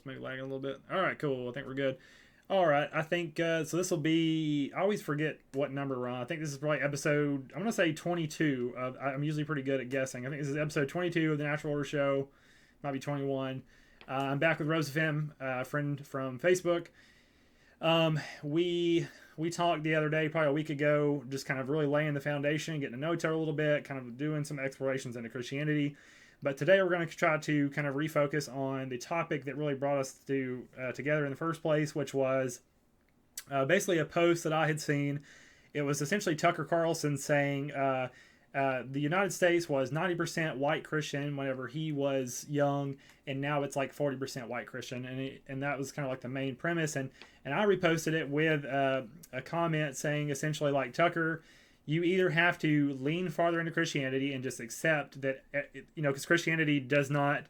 maybe lagging a little bit. All right, cool. I think we're good. All right, I think so. This will be. I always forget what number we're on. I think this is probably episode. I'm gonna say 22. I'm usually pretty good at guessing. I think this is episode 22 of the Natural Order Show. Might be 21. I'm back with Rosaphim, a friend from Facebook. We talked the other day, probably a week ago, just kind of really laying the foundation, getting to know each other a little bit, kind of doing some explorations into Christianity. But today we're going to try to kind of refocus on the topic that really brought us together in the first place, which was basically a post that I had seen. It was essentially Tucker Carlson saying the United States was 90% white Christian whenever he was young, and now it's like 40% white Christian, and that was kind of like the main premise. And I reposted it with a comment saying essentially like, Tucker, you either have to lean farther into Christianity and just accept that, because Christianity does not.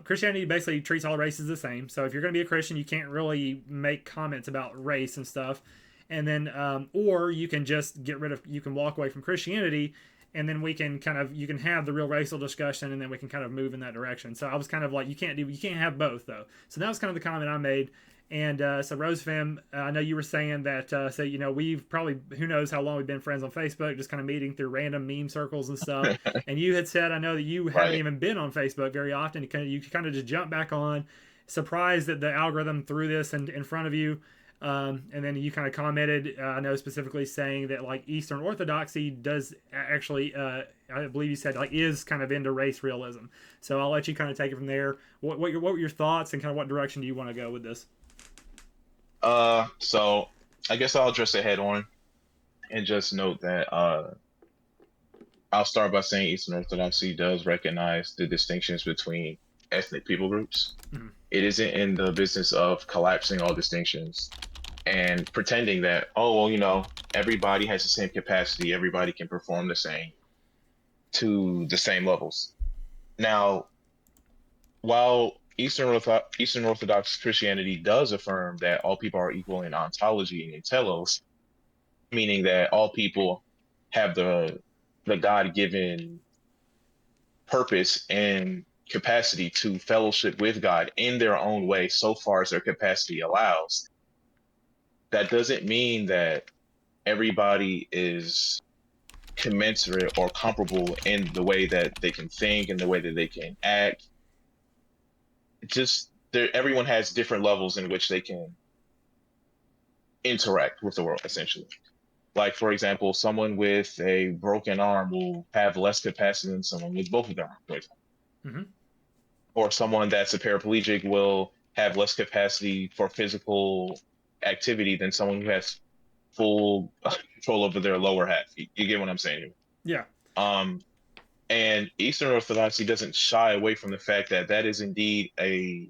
Christianity basically treats all races the same. So if you're going to be a Christian, you can't really make comments about race and stuff. And then, or you can just you can walk away from Christianity, and then we can you can have the real racial discussion, and then we can kind of move in that direction. So I was kind of like, you can't have both though. So that was kind of the comment I made. And so Rosaphim, I know you were saying that, we've probably, who knows how long we've been friends on Facebook, just kind of meeting through random meme circles and stuff. And you had said, I know that you haven't even been on Facebook very often. You kind of just jump back on, surprised that the algorithm threw this in front of you. And then you kind of commented, I know specifically saying that like Eastern Orthodoxy does actually, I believe you said like is kind of into race realism. So I'll let you kind of take it from there. What were your thoughts, and kind of what direction do you want to go with this? So I guess I'll address it head on and just note that I'll start by saying Eastern Orthodoxy does recognize the distinctions between ethnic people groups. Mm-hmm. It isn't in the business of collapsing all distinctions and pretending that, oh, well, everybody has the same capacity, everybody can perform the same to the same levels. Now, while Eastern Orthodox Christianity does affirm that all people are equal in ontology and in telos, meaning that all people have the God-given purpose and capacity to fellowship with God in their own way, so far as their capacity allows. That doesn't mean that everybody is commensurate or comparable in the way that they can think and the way that they can act. Everyone has different levels in which they can interact with the world, essentially. Like, for example, someone with a broken arm will have less capacity than someone with both of their arms, for example. Mm-hmm. Or someone that's a paraplegic will have less capacity for physical activity than someone who has full control over their lower half. You get what I'm saying here? Yeah. And Eastern Orthodoxy doesn't shy away from the fact that is indeed that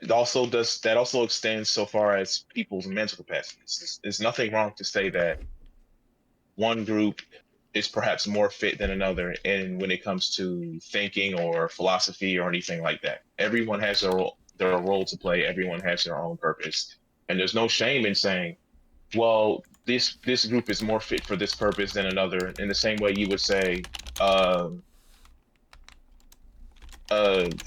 also extends so far as people's mental capacities. There's nothing wrong to say that one group is perhaps more fit than another, and when it comes to thinking or philosophy or anything like that. Everyone has their role to play. Everyone has their own purpose, and there's no shame in saying, well, this group is more fit for this purpose than another. In the same way you would say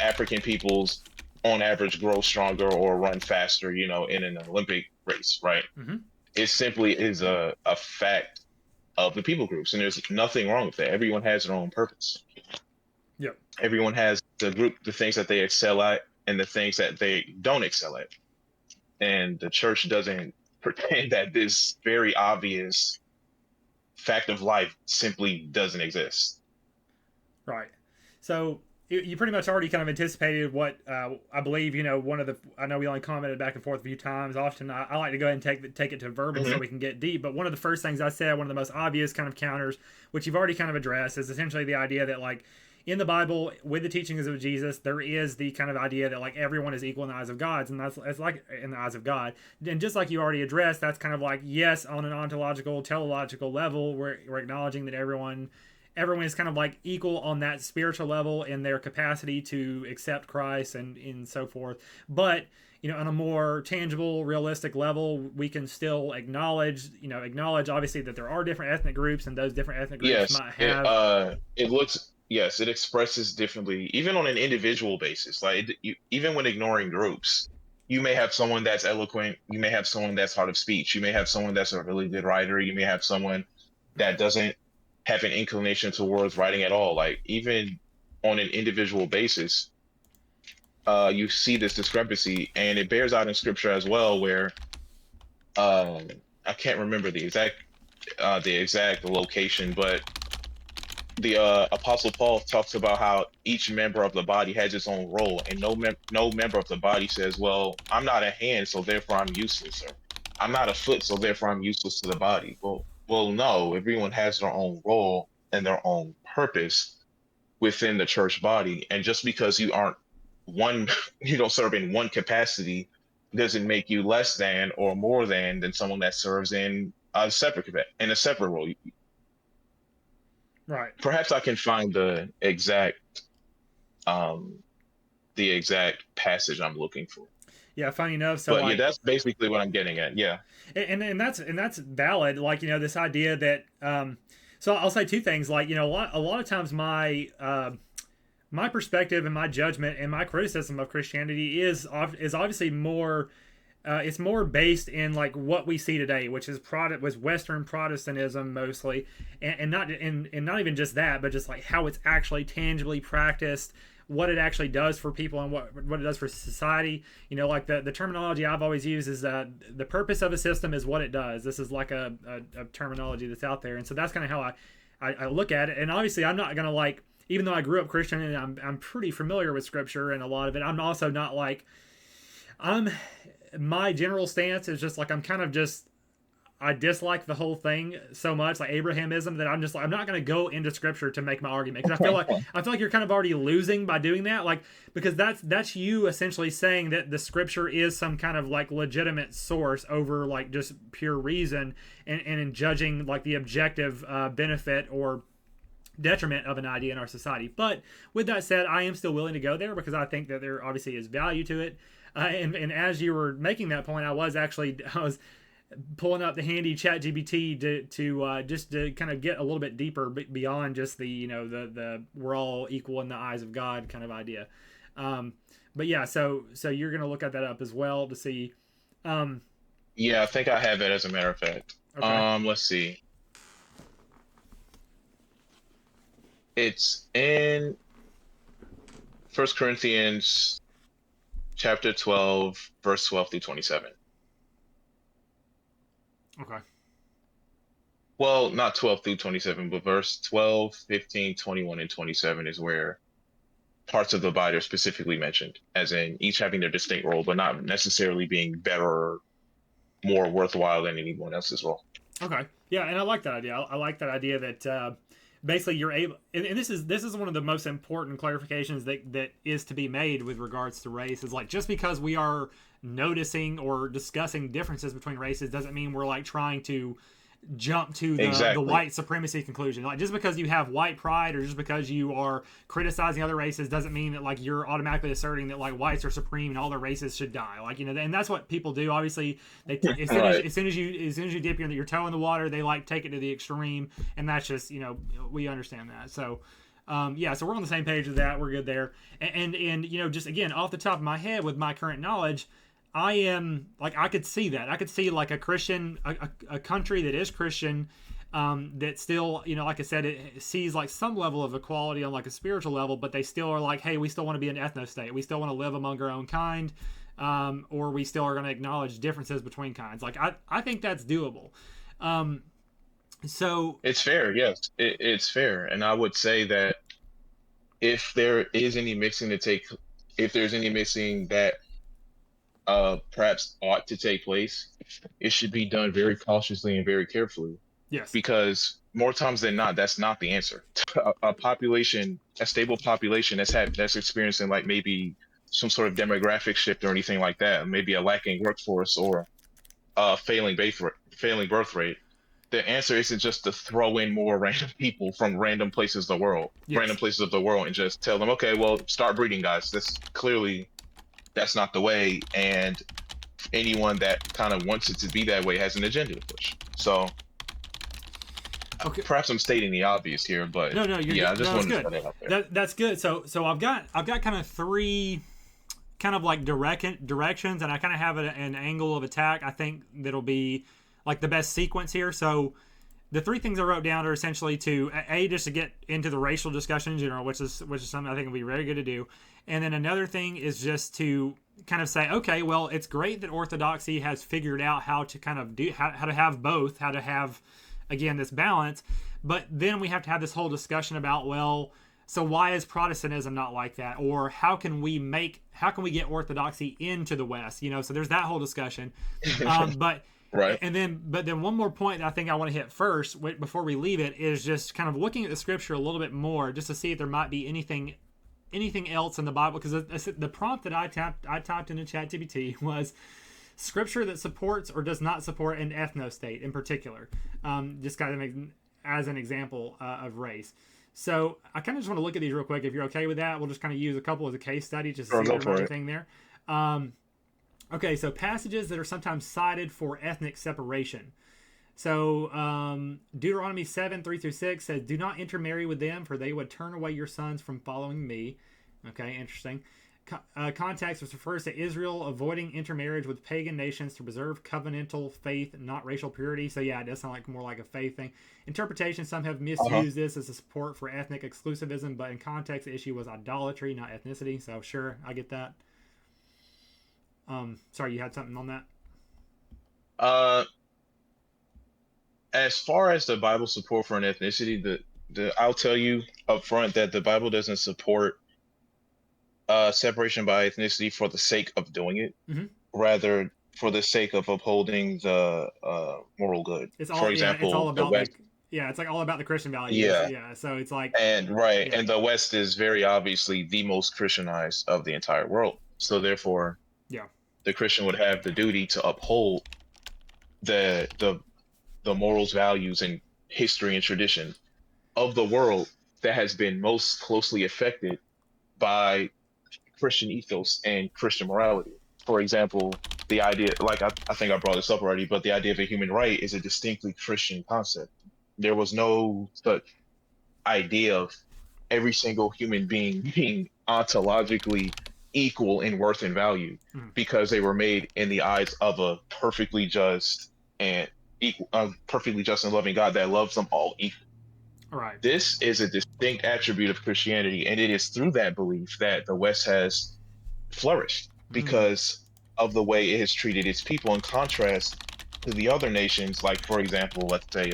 African peoples on average grow stronger or run faster, in an Olympic race, right? Mm-hmm. It simply is a fact of the people groups, and there's nothing wrong with that. Everyone has their own purpose. Yep. Everyone has the things that they excel at and the things that they don't excel at. And the church doesn't pretend that this very obvious fact of life simply doesn't exist. Right. So you pretty much already kind of anticipated what I believe. I know we only commented back and forth a few times. Often I like to go ahead and take it to verbal Mm-hmm. so we can get deep. But one of the first things I said, one of the most obvious kind of counters, which you've already kind of addressed, is essentially the idea that like in the Bible, with the teachings of Jesus, there is the kind of idea that like everyone is equal in the eyes of God, and that's like in the eyes of God. And just like you already addressed, that's kind of like, yes, on an ontological, teleological level, we're acknowledging that everyone is kind of like equal on that spiritual level in their capacity to accept Christ and so forth. But on a more tangible, realistic level, we can still acknowledge obviously that there are different ethnic groups, and those different ethnic groups Yes, might have. it looks yes, it expresses differently, even on an individual basis. Like even when ignoring groups, you may have someone that's eloquent, you may have someone that's hard of speech, you may have someone that's a really good writer, you may have someone that doesn't have an inclination towards writing at all. Like even on an individual basis, you see this discrepancy, and it bears out in scripture as well, where um, I can't remember the exact location, but the Apostle Paul talks about how each member of the body has its own role, and no member of the body says, "Well, I'm not a hand, so therefore I'm useless," or "I'm not a foot, so therefore I'm useless to the body." Well, no. Everyone has their own role and their own purpose within the church body, and just because you aren't one, you don't serve in one capacity, doesn't make you less than or more than someone that serves in a separate role. Right. Perhaps I can find um the exact passage I'm looking for. Yeah, funny enough. So But yeah, like, that's basically what I'm getting at. Yeah. and that's valid. Like, this idea that so I'll say two things. Like, a lot of times my perspective and my judgment and my criticism of Christianity is obviously more. It's more based in like what we see today, which is was Western Protestantism mostly, and not even just that, but just like how it's actually tangibly practiced, what it actually does for people, and what it does for society. Like the terminology I've always used is the purpose of a system is what it does. This is like a terminology that's out there, and so that's kind of how I look at it. And obviously, I'm not gonna like, even though I grew up Christian and I'm pretty familiar with Scripture and a lot of it, I'm also not like I'm my general stance is just like I'm kind of just I dislike the whole thing so much, like Abrahamism, that I'm just like I'm not going to go into scripture to make my argument, because I feel like you're kind of already losing by doing that, like, because that's you essentially saying that the scripture is some kind of like legitimate source over like just pure reason, and in judging like the objective benefit or detriment of an idea in our society. But with that said, I am still willing to go there because I think that there obviously is value to it. And as you were making that point, I was pulling up the handy chat GPT to just to kind of get a little bit deeper beyond just the we're all equal in the eyes of God kind of idea. But yeah, so you're gonna look at that up as well to see. Yeah, I think I have it as a matter of fact. Okay. Let's see. It's in First Corinthians chapter 12, verse 12 through 27. Okay. Well, not 12 through 27, but verse 12, 15, 21, and 27 is where parts of the body are specifically mentioned, as in each having their distinct role, but not necessarily being better or more worthwhile than anyone else's role. Okay. Yeah, and I like that idea. I like that idea that basically you're able, and this is one of the most important clarifications that is to be made with regards to race. Is like, just because we are noticing or discussing differences between races doesn't mean we're like trying to jump to the Exactly. white supremacy conclusion. Like, just because you have white pride or just because you are criticizing other races doesn't mean that like you're automatically asserting that like whites are supreme and all the races should die. Like, and that's what people do. Obviously, Right. as soon as you dip your toe in the water, they like take it to the extreme, and that's just we understand that. So. Yeah, so we're on the same page with that. We're good there. And just again off the top of my head with my current knowledge, I am like I could see that. I could see like a Christian, a country that is Christian, that still, like I said, it sees like some level of equality on like a spiritual level, but they still are like, hey, we still want to be an ethno state. We still want to live among our own kind, or we still are going to acknowledge differences between kinds. Like I think that's doable. So It's fair, yes. It's fair. And I would say that if there is any mixing to take, if there's any mixing that perhaps ought to take place, it should be done very cautiously and very carefully, yes, because more times than not, that's not the answer. A stable population that's experiencing like maybe some sort of demographic shift or anything like that, maybe a lacking workforce or failing birth rate. The answer isn't just to throw in more random people from random yes. places of the world, and just tell them, okay, well, start breeding, guys. That's not the way, and anyone that kind of wants it to be that way has an agenda to push. So Okay. Perhaps I'm stating the obvious here, but No, you're yeah, good. I just No, that's wanted to good. put that out there. That's good. So I've got kind of three kind of like directions, and I kind of have an angle of attack. I think that'll be like the best sequence here. So the three things I wrote down are essentially to just to get into the racial discussion in general, which is something I think will be very good to do. And then another thing is just to kind of say, okay, well, it's great that Orthodoxy has figured out how to kind of do how to have both, how to have again this balance. But then we have to have this whole discussion about, well, so why is Protestantism not like that, or how can we get Orthodoxy into the West? So there's that whole discussion. But Right. but then one more point that I think I want to hit first before we leave it is just kind of looking at the scripture a little bit more, just to see if there might be anything else in the Bible, because the prompt that I typed into ChatGPT was scripture that supports or does not support an ethno-state in particular, just kind of as an example of race. So I kind of just want to look at these real quick. If you're okay with that, we'll just kind of use a couple as a case study just to see if there's anything there. Okay, so passages that are sometimes cited for ethnic separation. So Deuteronomy 7:3-6 says, "Do not intermarry with them, for they would turn away your sons from following me." Okay, interesting. Context refers to Israel avoiding intermarriage with pagan nations to preserve covenantal faith, not racial purity. So yeah, it does sound like more like a faith thing. Interpretation: some have misused this as a support for ethnic exclusivism, but in context, the issue was idolatry, not ethnicity. So sure, I get that. Sorry, you had something on that? Uh, as far as the Bible support for an ethnicity, the I'll tell you up front that the Bible doesn't support separation by ethnicity for the sake of doing it, Mm-hmm. rather for the sake of upholding the moral good. It's For all it's all example, the about West, it's like all about the Christian values. yeah, Yeah, so it's like and right, yeah, and the West is very obviously the most Christianized of the entire world. So therefore, yeah, the Christian would have the duty to uphold the the the morals, values, and history and tradition of the world that has been most closely affected by Christian ethos and Christian morality. For example, the idea, like I think I brought this up already, but the idea of a human right is a distinctly Christian concept. There was no such idea of every single human being being ontologically equal in worth and value mm, because they were made in the eyes of a perfectly just and perfectly just and loving God that loves them all equally. all right, This is a distinct attribute of Christianity, and it is through that belief that the West has flourished mm, because of the way it has treated its people in contrast to the other nations, like, for example, let's say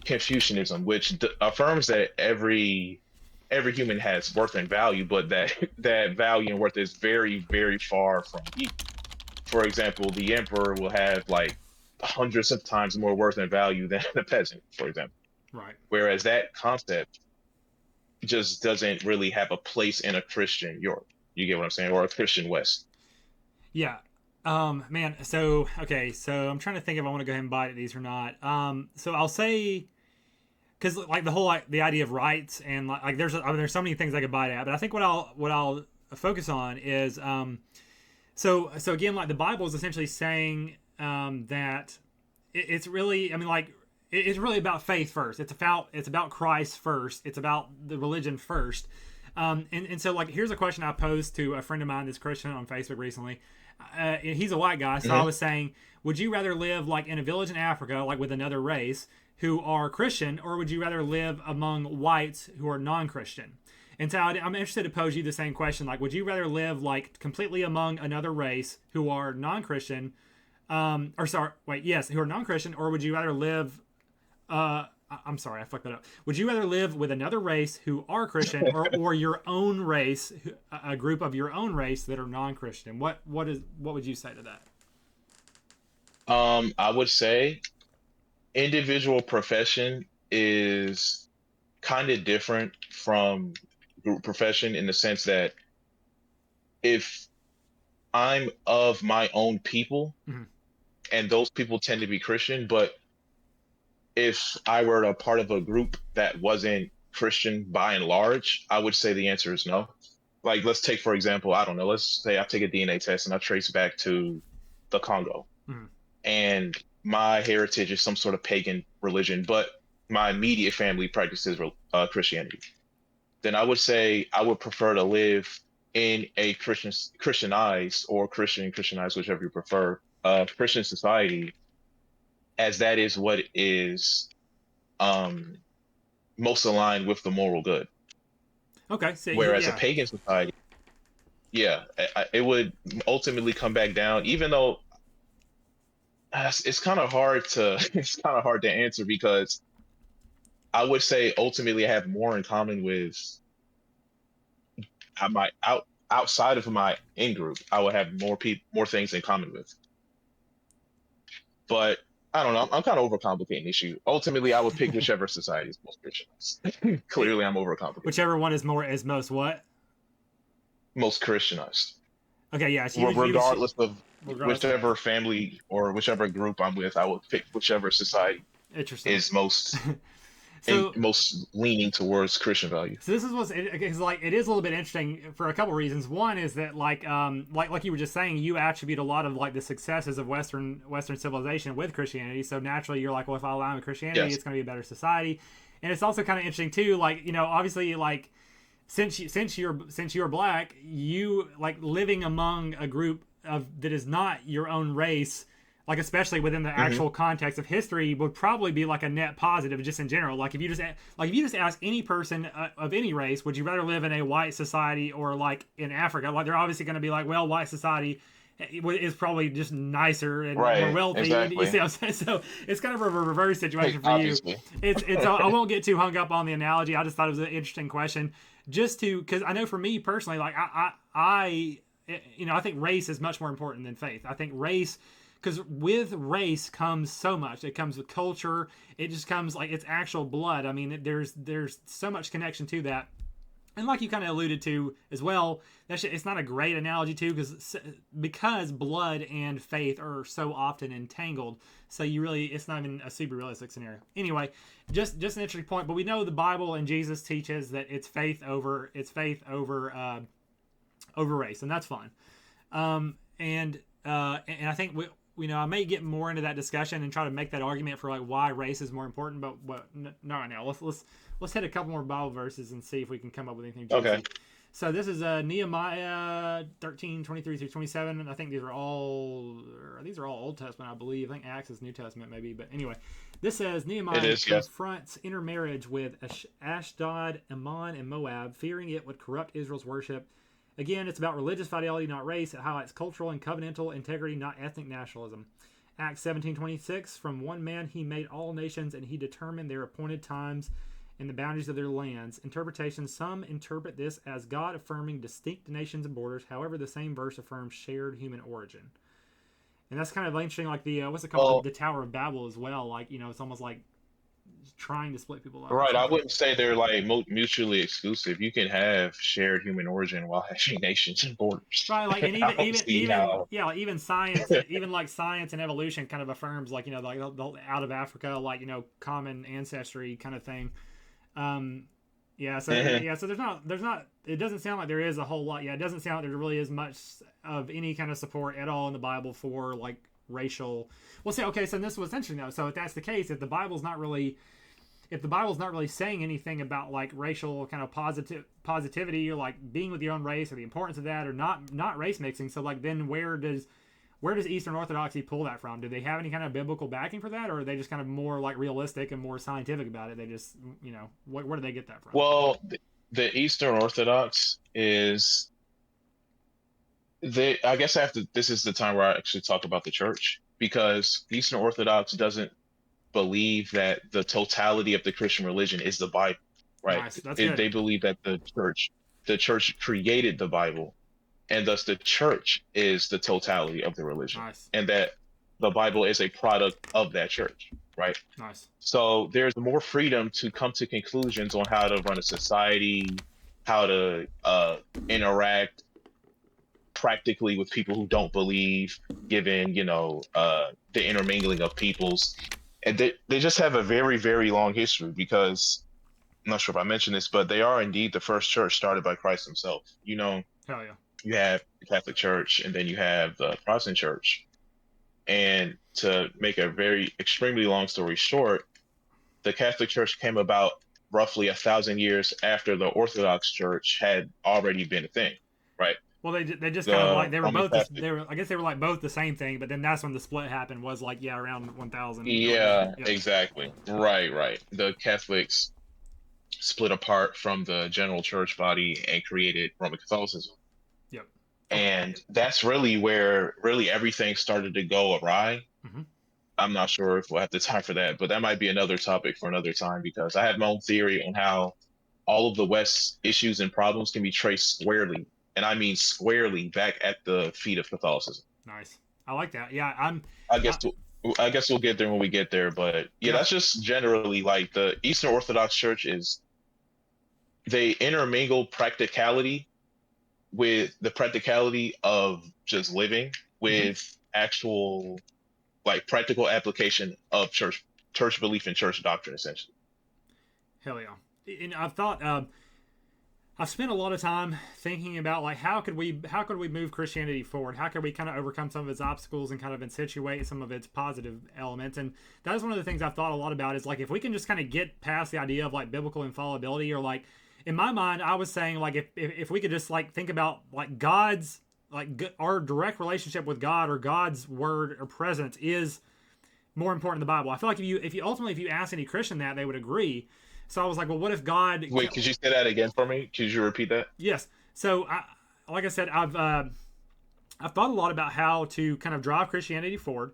Confucianism, which affirms that every human has worth and value, but that that value and worth is very, very far from equal. For example, the emperor will have like hundreds of times more worth and value than the peasant, for example. right, Whereas that concept just doesn't really have a place in a Christian Europe. You get what I'm saying? Or a Christian West. yeah. Man, so okay, so I'm trying to think if I want to go ahead and bite at these or not. So I'll say because like the whole the idea of rights and like there's so many things I could bite at, but I think what I'll focus on is so again, like the Bible is essentially saying that it's really, I mean, like it's really about faith first. It's about Christ first. It's about the religion first. And so like here's a question I posed to a friend of mine that's Christian on Facebook recently. He's a white guy, so I Mm-hmm. was saying, would you rather live like in a village in Africa, like with another race who are Christian, or would you rather live among whites who are non-Christian? And so I'm interested to pose you the same question. Like, would you rather live like completely among another race who are non-Christian, or sorry, wait, yes, who are non-Christian, or would you rather live? I'm sorry, I fucked that up. Would you rather live with another race who are Christian, or your own race, a group of your own race that are non-Christian? What would you say to that? I would say individual profession is kind of different from group profession in the sense that if I'm of my own people Mm-hmm. and those people tend to be Christian, but if I were a part of a group that wasn't Christian by and large, I would say the answer is no. Like, let's take, for example, I don't know, let's say I take a DNA test and I trace back to the Congo, Mm-hmm. and my heritage is some sort of pagan religion, but my immediate family practices Christianity, then I would say I would prefer to live in a Christianized or Christianized, whichever you prefer, Christian society, as that is what is um, most aligned with the moral good. Okay, so Whereas a yeah. pagan society, yeah, it would ultimately come back down, even though it's kind of hard to it's kind of hard to answer because I would say ultimately I have more in common with my outside of my in group. I would have more things in common with. But I don't know. I'm kind of overcomplicating the issue. Ultimately, I would pick whichever society is most Christianized. It, Clearly, I'm overcomplicating. whichever one is most what? Most Christianized, Okay, yeah. So you regardless of regardless of race. whichever family or whichever group I'm with, I would pick whichever society Interesting. is most and So most leaning towards Christian value. So this is what's it's like. It is a little bit interesting for a couple reasons. One is that like you were just saying, you attribute a lot of like the successes of Western civilization with Christianity. So naturally, you're like, well, if I align with Christianity, Yes. it's going to be a better society. And it's also kind of interesting too. Like obviously, like since you're black, you like living among a group of that is not your own race, like especially within the Hmm. actual context of history, would probably be like a net positive just in general. Like if you just ask any person of any race, would you rather live in a white society or like in Africa? Like they're obviously going to be like, well, white society is probably just nicer and more Right. wealthy, and you Exactly. see what I'm saying. So it's kind of a reverse situation for you. Obviously. It's I won't get too hung up on the analogy. I just thought it was an interesting question, just to because I know for me personally, like I I think race is much more important than faith. I think race, because with race comes so much. It comes with culture. It just comes like it's actual blood. I mean, there's so much connection to that. And like you kind of alluded to as well, it's not a great analogy too, because blood and faith are so often entangled. So it's not even a super realistic scenario. Anyway, just an interesting point. But we know the Bible and Jesus teaches that it's faith over race, and that's fine. And I think I may get more into that discussion and try to make that argument for like why race is more important, but not right now. Let's hit a couple more Bible verses and see if we can come up with anything Okay. juicy. So this is Nehemiah 13:23-27, and I think these are all Old Testament, I believe. I think Acts is New Testament, maybe. But anyway, this says It Nehemiah is. Yes. confronts intermarriage with Ashdod, Ammon, and Moab, fearing it would corrupt Israel's worship. Again, it's about religious fidelity, not race. It highlights cultural and covenantal integrity, not ethnic nationalism. Acts 17:26, from one man he made all nations, and he determined their appointed times and the boundaries of their lands. Interpretation: some interpret this as God affirming distinct nations and borders. However, the same verse affirms shared human origin. And that's kind of interesting, like the what's it called, Well, the Tower of Babel as well. Like it's almost like trying to split people up or right. I something. wouldn't say they're like mutually exclusive. You can have shared human origin while having nations and borders. Right, like and I even don't even see even how. yeah, like even science, even like science and evolution kind of affirms like like the out of Africa, like common ancestry kind of thing. Um, yeah, so Mhm. yeah, so there's not it doesn't sound like there is a whole lot. Yeah, it doesn't sound like there really is much of any kind of support at all in the Bible for like racial. Well, see, okay, so this was interesting though. So if that's the case, if the Bible's not really saying anything about like racial kind of positivity or like being with your own race or the importance of that or not race mixing, so like then where does Eastern Orthodoxy pull that from? Do they have any kind of biblical backing for that, or are they just kind of more like realistic and more scientific about it? They just where do they get that from? Well, the Eastern Orthodox is they. I guess after this is the time where I actually talk about the church because Eastern Orthodox doesn't believe that the totality of the Christian religion is the Bible, right? Nice, that's good. They believe that the church created the Bible, and thus the church is the totality of the religion, Nice, and that the Bible is a product of that church, right? nice, So there's more freedom to come to conclusions on how to run a society, how to interact practically with people who don't believe, given the intermingling of peoples, and they just have a very very long history because I'm not sure if I mentioned this, but they are indeed the first church started by Christ himself. hell yeah, You have the Catholic Church, and then you have the Protestant Church. And to make a very extremely long story short, the Catholic Church came about roughly 1,000 years after the Orthodox Church had already been a thing, right? Well, they just kind of The like they were Roman both this, Catholic. they were I guess they were like both the same thing, but then that's when the split happened was like yeah around 1000 or whatever. Yeah, Yep. exactly. Right, right. The Catholics split apart from the general church body and created Roman Catholicism. Yep. Okay. And that's really where really everything started to go awry. Hmm. I'm not sure if we'll have the time for that, but that might be another topic for another time because I have my own theory on how all of the West's issues and problems can be traced squarely, and I mean squarely, back at the feet of Catholicism. Nice. I like that. Yeah. I guess Uh, I guess we'll get there when we get there, but yeah, yeah. that's just generally like the Eastern Orthodox Church is they intermingle practicality with the practicality of just living Hmm. with actual like practical application of church belief and church doctrine essentially. Hell yeah. And I've thought. I've spent a lot of time thinking about like how could we move Christianity forward? How could we kind of overcome some of its obstacles and kind of accentuate some of its positive elements? And that is one of the things I've thought a lot about is like if we can just kind of get past the idea of like biblical infallibility or like in my mind I was saying like if we could just like think about like God's like our direct relationship with God or God's word or presence is more important than the Bible. I feel like if you ask any Christian that they would agree. So I was like, well, what if God Wait, could you say that again for me? Could you repeat that? Yes. So, like I said, I've thought a lot about how to kind of drive Christianity forward,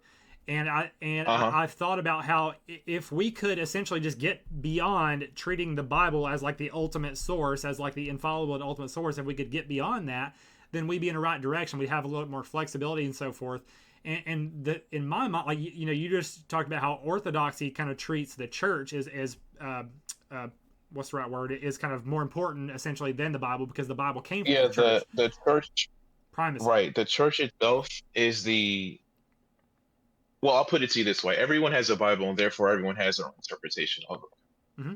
and Uh-huh. I've thought about how if we could essentially just get beyond treating the Bible as like the ultimate source, as like the infallible and ultimate source, if we could get beyond that, then we'd be in the right direction. We'd have a little more flexibility and so forth. In my mind, like you just talked about how Orthodoxy kind of treats the church as uh, what's the right word? It is kind of more important essentially than the Bible because the Bible came from Yeah, the church the church, primacy. right. The church itself is the, well, I'll put it to you this way. Everyone has a Bible and therefore everyone has their own interpretation of it. Hmm.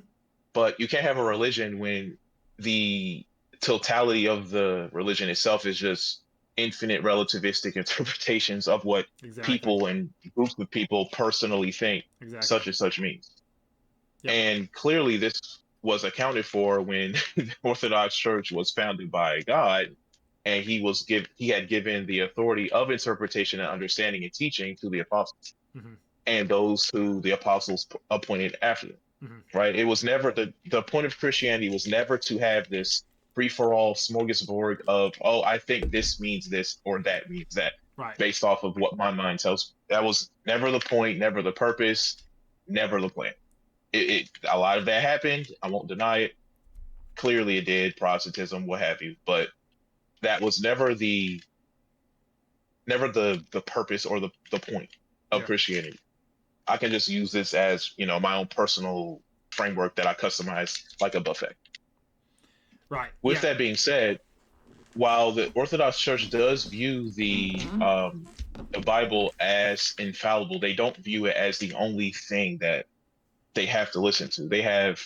But you can't have a religion when the totality of the religion itself is just infinite relativistic interpretations of what Exactly. people and groups of people personally think Exactly. such and such means. Yep. And clearly this was accounted for when the Orthodox Church was founded by God and he had given the authority of interpretation and understanding and teaching to the apostles Hmm. and those who the apostles appointed after them, Hmm. right? It was never the point of Christianity was never to have this free for all smorgasbord of, oh, I think this means this or that means that Right. based off of what my mind tells me. That was never the point, never the purpose, never the plan. A lot of that happened. I won't deny it. Clearly it did, Protestantism, what have you, but that was never the purpose or the point of Yeah. Christianity. I can just use this as, my own personal framework that I customize like a buffet. Right. With Yeah. that being said, while the Orthodox Church does view the Bible as infallible, they don't view it as the only thing that they have to listen to. They have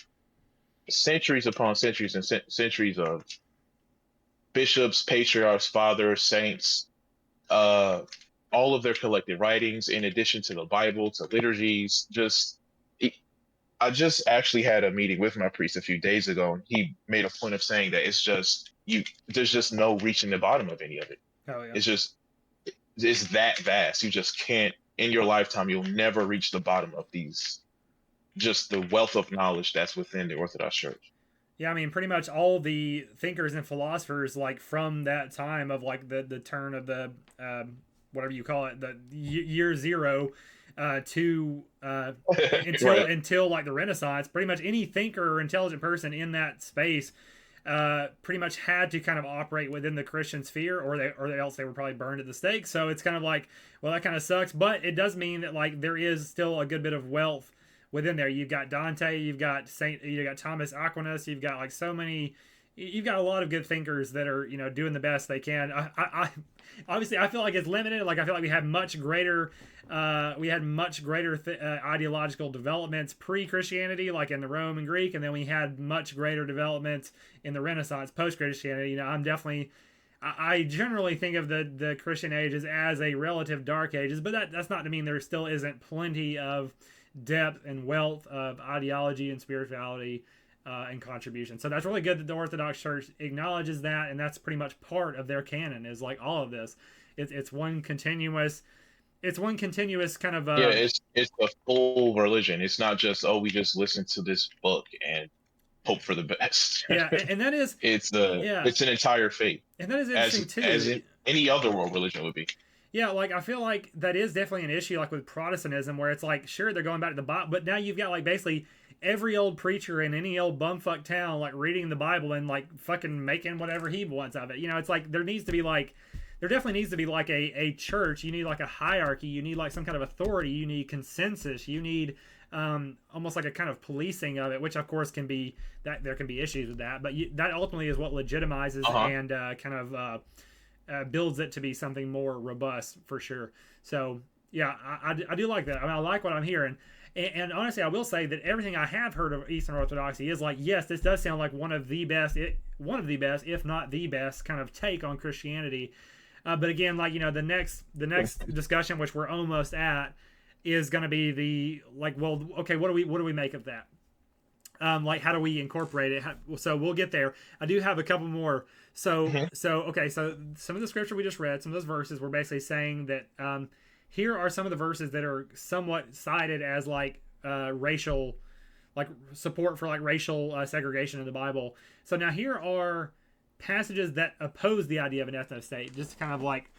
centuries upon centuries and centuries of bishops, patriarchs, fathers, saints, uh, all of their collected writings, in addition to the Bible, to liturgies. I just actually had a meeting with my priest a few days ago, and he made a point of saying that it's just you. There's just no reaching the bottom of any of it. Hell yeah. It's just it's that vast. You just can't in your lifetime. You'll never reach the bottom of these. Just the wealth of knowledge that's within the Orthodox Church. Yeah, I mean, pretty much all the thinkers and philosophers, like from that time of like the turn of the whatever you call it, the year zero, to until Right. until like the Renaissance, pretty much any thinker or intelligent person in that space, pretty much had to kind of operate within the Christian sphere, or else they were probably burned at the stake. So it's kind of like, well, that kind of sucks, but it does mean that like there is still a good bit of wealth within there. You've got Dante, you got Thomas Aquinas, you've got like so many, you've got a lot of good thinkers that are doing the best they can. I obviously I feel like it's limited. Like I feel like we had much greater ideological developments pre-Christianity, like in the Roman Greek, and then we had much greater developments in the Renaissance post-Christianity. I'm definitely I generally think of the Christian ages as a relative dark ages, but that's not to mean there still isn't plenty of depth and wealth of ideology and spirituality and contribution. So that's really good that the Orthodox Church acknowledges that, and that's pretty much part of their canon. Is like all of this. It's one continuous. It's one continuous kind of Yeah, it's a full religion. It's not just, oh, we just listen to this book and hope for the best. yeah, and that is yeah, It's an entire faith, and that is interesting as too. in any other world religion would be. Yeah, like I feel like that is definitely an issue, like with Protestantism, where it's like, sure, they're going back to the Bible, but now you've got like basically every old preacher in any old bumfuck town like reading the Bible and like fucking making whatever he wants of it. You know, it's like there needs to be like, there definitely needs to be like a church. You need like a hierarchy. You need like some kind of authority. You need consensus. You need almost like a kind of policing of it, which of course can be that there can be issues with that, but that ultimately is what legitimizes and kind of builds it to be something more robust for sure. So yeah, I do like that. I mean, I like what I'm hearing. And honestly, I will say that everything I have heard of Eastern Orthodoxy is like, yes, this does sound like one of the best, if not the best, kind of take on Christianity. But again, like, you know, the next discussion, which we're almost at, is going to be the like, well, okay, what do we make of that? Like, how do we incorporate it? So we'll get there. I do have a couple more. So okay, so some of the scripture we just read, some of those verses were basically saying that here are some of the verses that are somewhat cited as like racial, like support for like racial segregation in the Bible. So now here are passages that oppose the idea of an ethno state, just kind of like.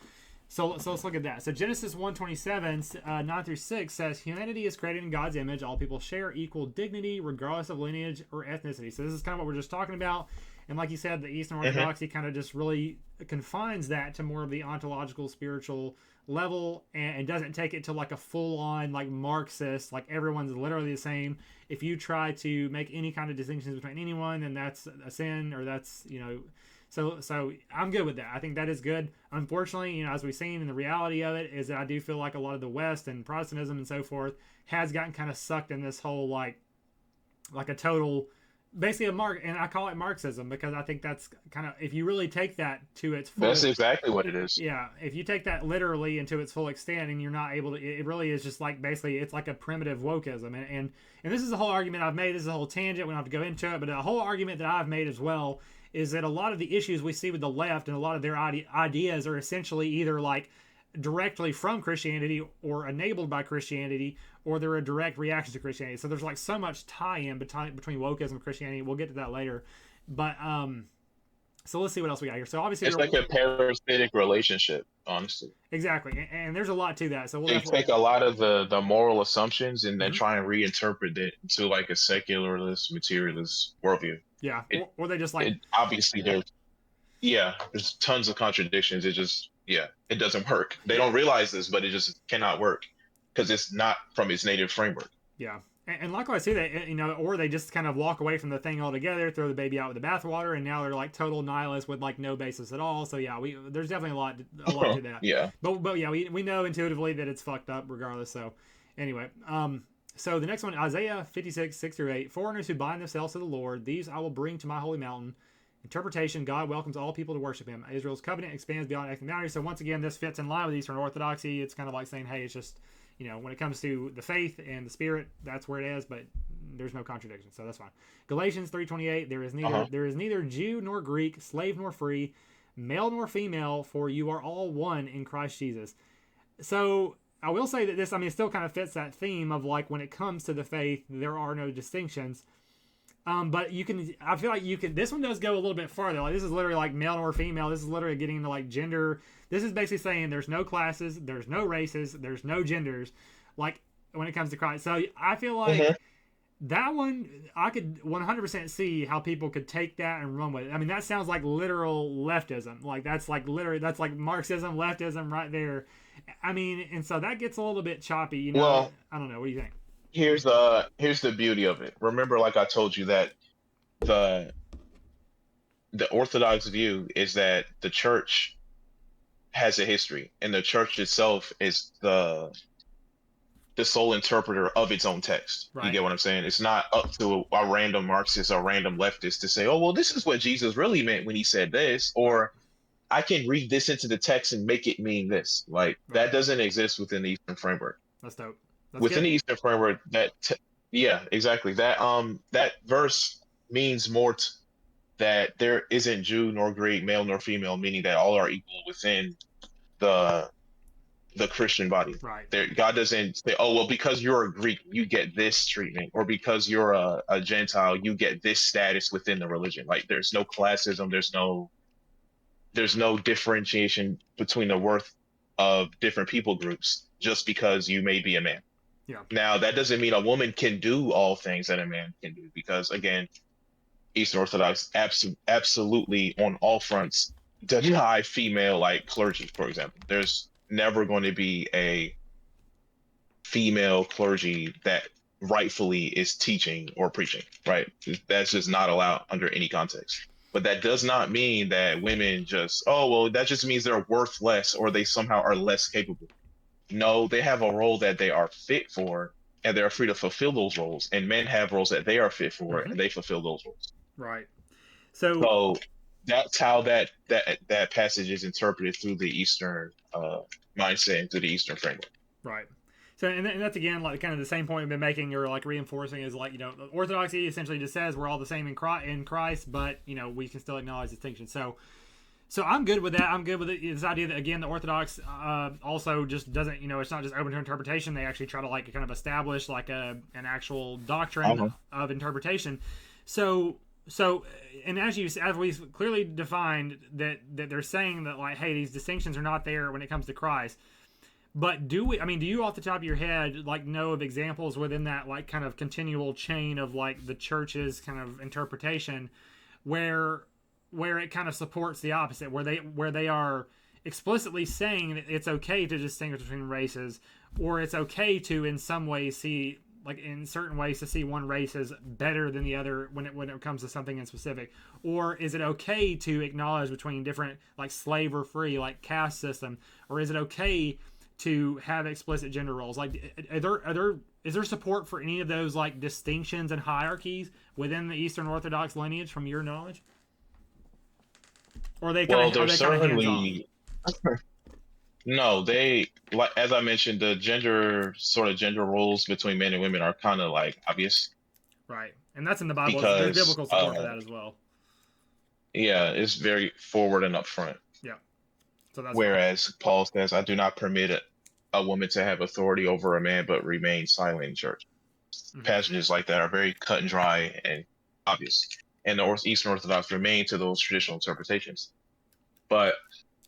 So let's look at that. So Genesis 1:27, 9 through 6 says, humanity is created in God's image. All people share equal dignity, regardless of lineage or ethnicity. So this is kind of what we're just talking about. And like you said, the Eastern Orthodoxy kind of just really confines that to more of the ontological, spiritual level, and doesn't take it to like a full-on like Marxist, like everyone's literally the same. If you try to make any kind of distinctions between anyone, then that's a sin, or that's, you know. So I'm good with that. I think that is good. Unfortunately, you know, as we've seen, in the reality of it is that I do feel like a lot of the West and Protestantism and so forth has gotten kind of sucked in this whole like a total, basically and I call it Marxism because I think that's kind of, if you really take that to its full, That's exactly what it is. yeah, if you take that literally into its full extent and you're not able to, it really is just like basically it's like a primitive wokeism. And this is the whole argument I've made. This is a whole tangent. We don't have to go into it, but a whole argument that I've made as well is that a lot of the issues we see with the left and a lot of their ideas are essentially either like directly from Christianity or enabled by Christianity, or they're a direct reaction to Christianity. So there's like so much tie-in between wokeism and Christianity. We'll get to that later. But so let's see what else we got here. So obviously It's like a parasitic relationship, honestly. Exactly, and there's a lot to that. So we'll They take a lot of the moral assumptions and then try and reinterpret it into like a secularist, materialist worldview. Yeah, or they just like obviously there's tons of contradictions. It doesn't work. They don't realize this, but it just cannot work because it's not from its native framework. Yeah, and like I say that, you know, or they just kind of walk away from the thing altogether, throw the baby out with the bathwater, and now they're like total nihilists with like no basis at all. So yeah, there's definitely a lot to that. Yeah, but yeah, we know intuitively that it's fucked up regardless. So anyway, so the next one, Isaiah 56, 6 through 8. Foreigners who bind themselves to the Lord, these I will bring to my holy mountain. Interpretation, God welcomes all people to worship him. Israel's covenant expands beyond ethnic boundaries. So once again, this fits in line with Eastern Orthodoxy. It's kind of like saying, hey, it's just, you know, when it comes to the faith and the spirit, that's where it is, but there's no contradiction. So that's fine. Galatians 3:28, there is neither Jew nor Greek, slave nor free, male nor female, for you are all one in Christ Jesus. So I will say that this, I mean, it still kind of fits that theme of like when it comes to the faith, there are no distinctions. But I feel like this one does go a little bit farther. Like this is literally like male or female. This is literally getting into like gender. This is basically saying there's no classes, there's no races, there's no genders, like when it comes to Christ. So I feel like that one, I could 100% see how people could take that and run with it. I mean, that sounds like literal leftism. Like that's like Marxism, leftism right there. I mean, and so that gets a little bit choppy, you know. Well, I don't know. What do you think? Here's the beauty of it. Remember, like I told you, that the Orthodox view is that the church has a history, and the church itself is the sole interpreter of its own text. Right. You get what I'm saying? It's not up to a random Marxist or random leftist to say, oh, well, this is what Jesus really meant when he said this, or I can read this into the text and make it mean this. Like, that doesn't exist within the Eastern framework. That's dope. That's within good. the Eastern framework, yeah, exactly. That verse means more that there isn't Jew nor Greek, male nor female, meaning that all are equal within the the Christian body. Right. There, God doesn't say, "Oh, well, because you're a Greek, you get this treatment," or because you're a Gentile, you get this status within the religion. Like, there's no classism, there's no differentiation between the worth of different people groups just because you may be a man. Yeah. Now, that doesn't mean a woman can do all things that a man can do, because again, Eastern Orthodox absolutely on all fronts deny female like clergy, for example. There's never going to be a female clergy that rightfully is teaching or preaching, right? That's just not allowed under any context. But that does not mean that women just, oh, well, that just means they're worth less or they somehow are less capable. No, they have a role that they are fit for and they're free to fulfill those roles. And men have roles that they are fit for Hmm. and they fulfill those roles. Right. So So that's how that passage is interpreted through the Eastern mindset and through the Eastern framework. right. So and that's again like kind of the same point we've been making or like reinforcing is like Orthodoxy essentially just says we're all the same in Christ, but we can still acknowledge distinction. So I'm good with that. I'm good with it. This idea that again the Orthodox also just doesn't it's not just open to interpretation. They actually try to like kind of establish like an actual doctrine Uh-huh. of interpretation. So and as we've clearly defined that they're saying that like hey these distinctions are not there when it comes to Christ. But do you off the top of your head like know of examples within that like kind of continual chain of like the church's kind of interpretation where it kind of supports the opposite, where they are explicitly saying that it's okay to distinguish between races, or it's okay to in some ways see like in certain ways to see one race as better than the other when it comes to something in specific, or is it okay to acknowledge between different like slave or free like caste system, or is it okay to have explicit gender roles? Like, is there support for any of those like distinctions and hierarchies within the Eastern Orthodox lineage, from your knowledge? Or Well, are there's they kind of hands off? certainly no, they like as I mentioned, the gender roles between men and women are kind of like obvious Right, and that's in the Bible. There's because biblical support for that as well. yeah, it's very forward and upfront. Yeah, so that's fine. Whereas Paul says, I do not permit a woman to have authority over a man, but remain silent in church. Hmm. Passages like that are very cut and dry and obvious. And the Eastern Orthodox remain to those traditional interpretations. But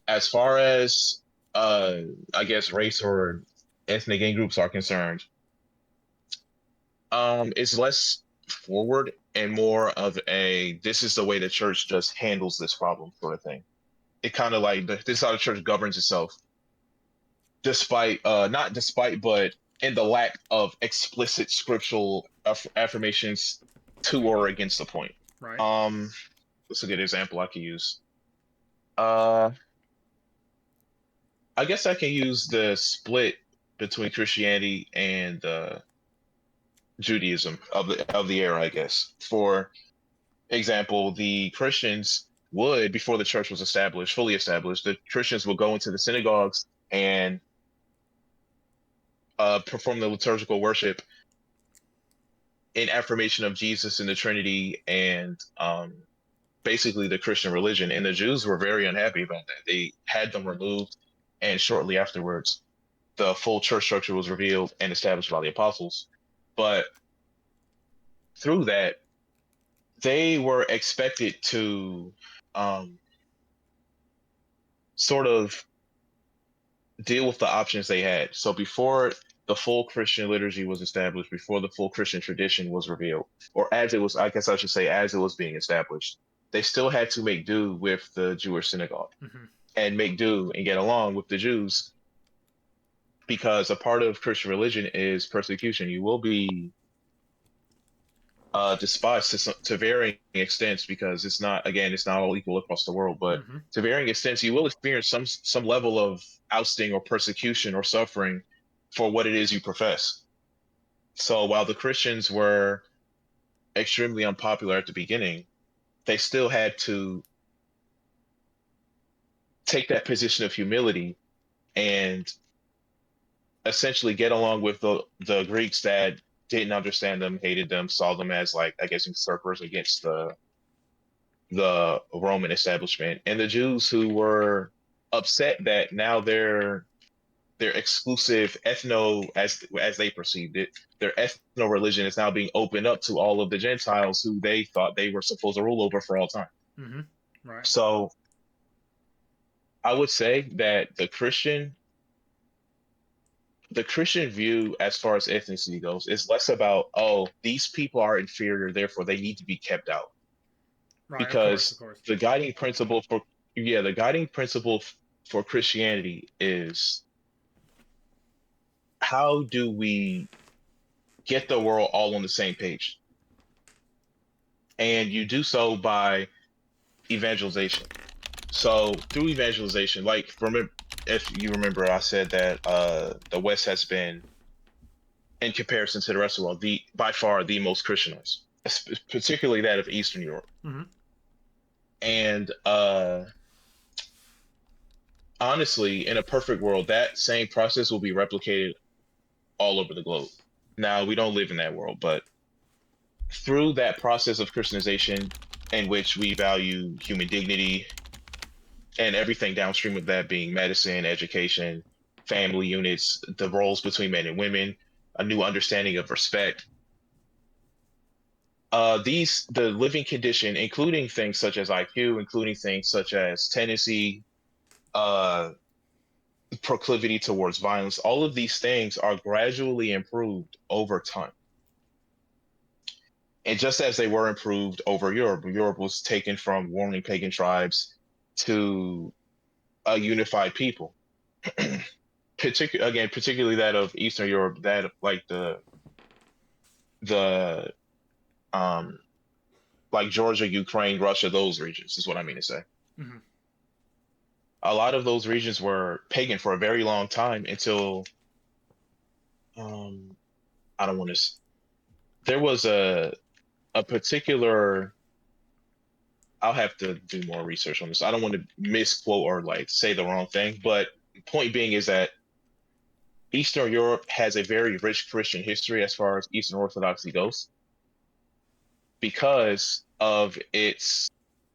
as far as uh I guess race or ethnic gang groups are concerned, it's less forward and more of a this is the way the church just handles this problem sort of thing. It kind of like this is how the church governs itself, despite not despite but in the lack of explicit scriptural affirmations to or against the point. Right. Um, what's a good example I could use? Uh, I guess I can use the split between Christianity and Judaism of the era. I guess, for example, the Christians would, before the church was established, fully established, the Christians would go into the synagogues and perform the liturgical worship in affirmation of Jesus and the Trinity and basically the Christian religion. And the Jews were very unhappy about that. They had them removed, and shortly afterwards, the full church structure was revealed and established by the apostles. But through that, they were expected to um, sort of deal with the options they had. So before the full Christian liturgy was established, before the full Christian tradition was revealed, or as it was, I guess I should say, as it was being established, they still had to make do with the Jewish synagogue Hmm. and make do and get along with the Jews because a part of Christian religion is persecution. You will be despised to varying extents because it's not, again, it's not all equal across the world, but Hmm. to varying extents, you will experience some level of ousting or persecution or suffering for what it is you profess. So while the Christians were extremely unpopular at the beginning, they still had to take that position of humility and essentially get along with the Greeks that didn't understand them, hated them, saw them as like I guess usurpers against the Roman establishment, and the Jews who were upset that now their exclusive ethno as they perceived it, their ethno religion is now being opened up to all of the Gentiles who they thought they were supposed to rule over for all time. Mm-hmm. Right. So I would say that the Christian view as far as ethnicity goes is less about, oh, these people are inferior, therefore they need to be kept out. Right. Of course. Of Because course. the guiding principle for yeah, the guiding principle for Christianity is how do we get the world all on the same page? And you do so by evangelization. So through evangelization, like remember if you remember, I said that the West has been, in comparison to the rest of the world, the by far the most Christianized, particularly that of Eastern Europe. Mm-hmm. And honestly, in a perfect world, that same process will be replicated all over the globe. Now, we don't live in that world, but through that process of Christianization, in which we value human dignity and everything downstream of that being medicine, education, family units, the roles between men and women, a new understanding of respect. The living condition, including things such as IQ, including things such as tendency, uh, proclivity towards violence, all of these things are gradually improved over time. And just as they were improved over Europe, Europe was taken from warring pagan tribes to a unified people. Particularly that of Eastern Europe, that like the um like Georgia, Ukraine, Russia, those regions is what I mean to say. Mm-hmm. A lot of those regions were pagan for a very long time until um I don't want to. There was a particular. I'll have to do more research on this. I don't want to misquote or like say the wrong thing, but point being is that Eastern Europe has a very rich Christian history as far as Eastern Orthodoxy goes because of its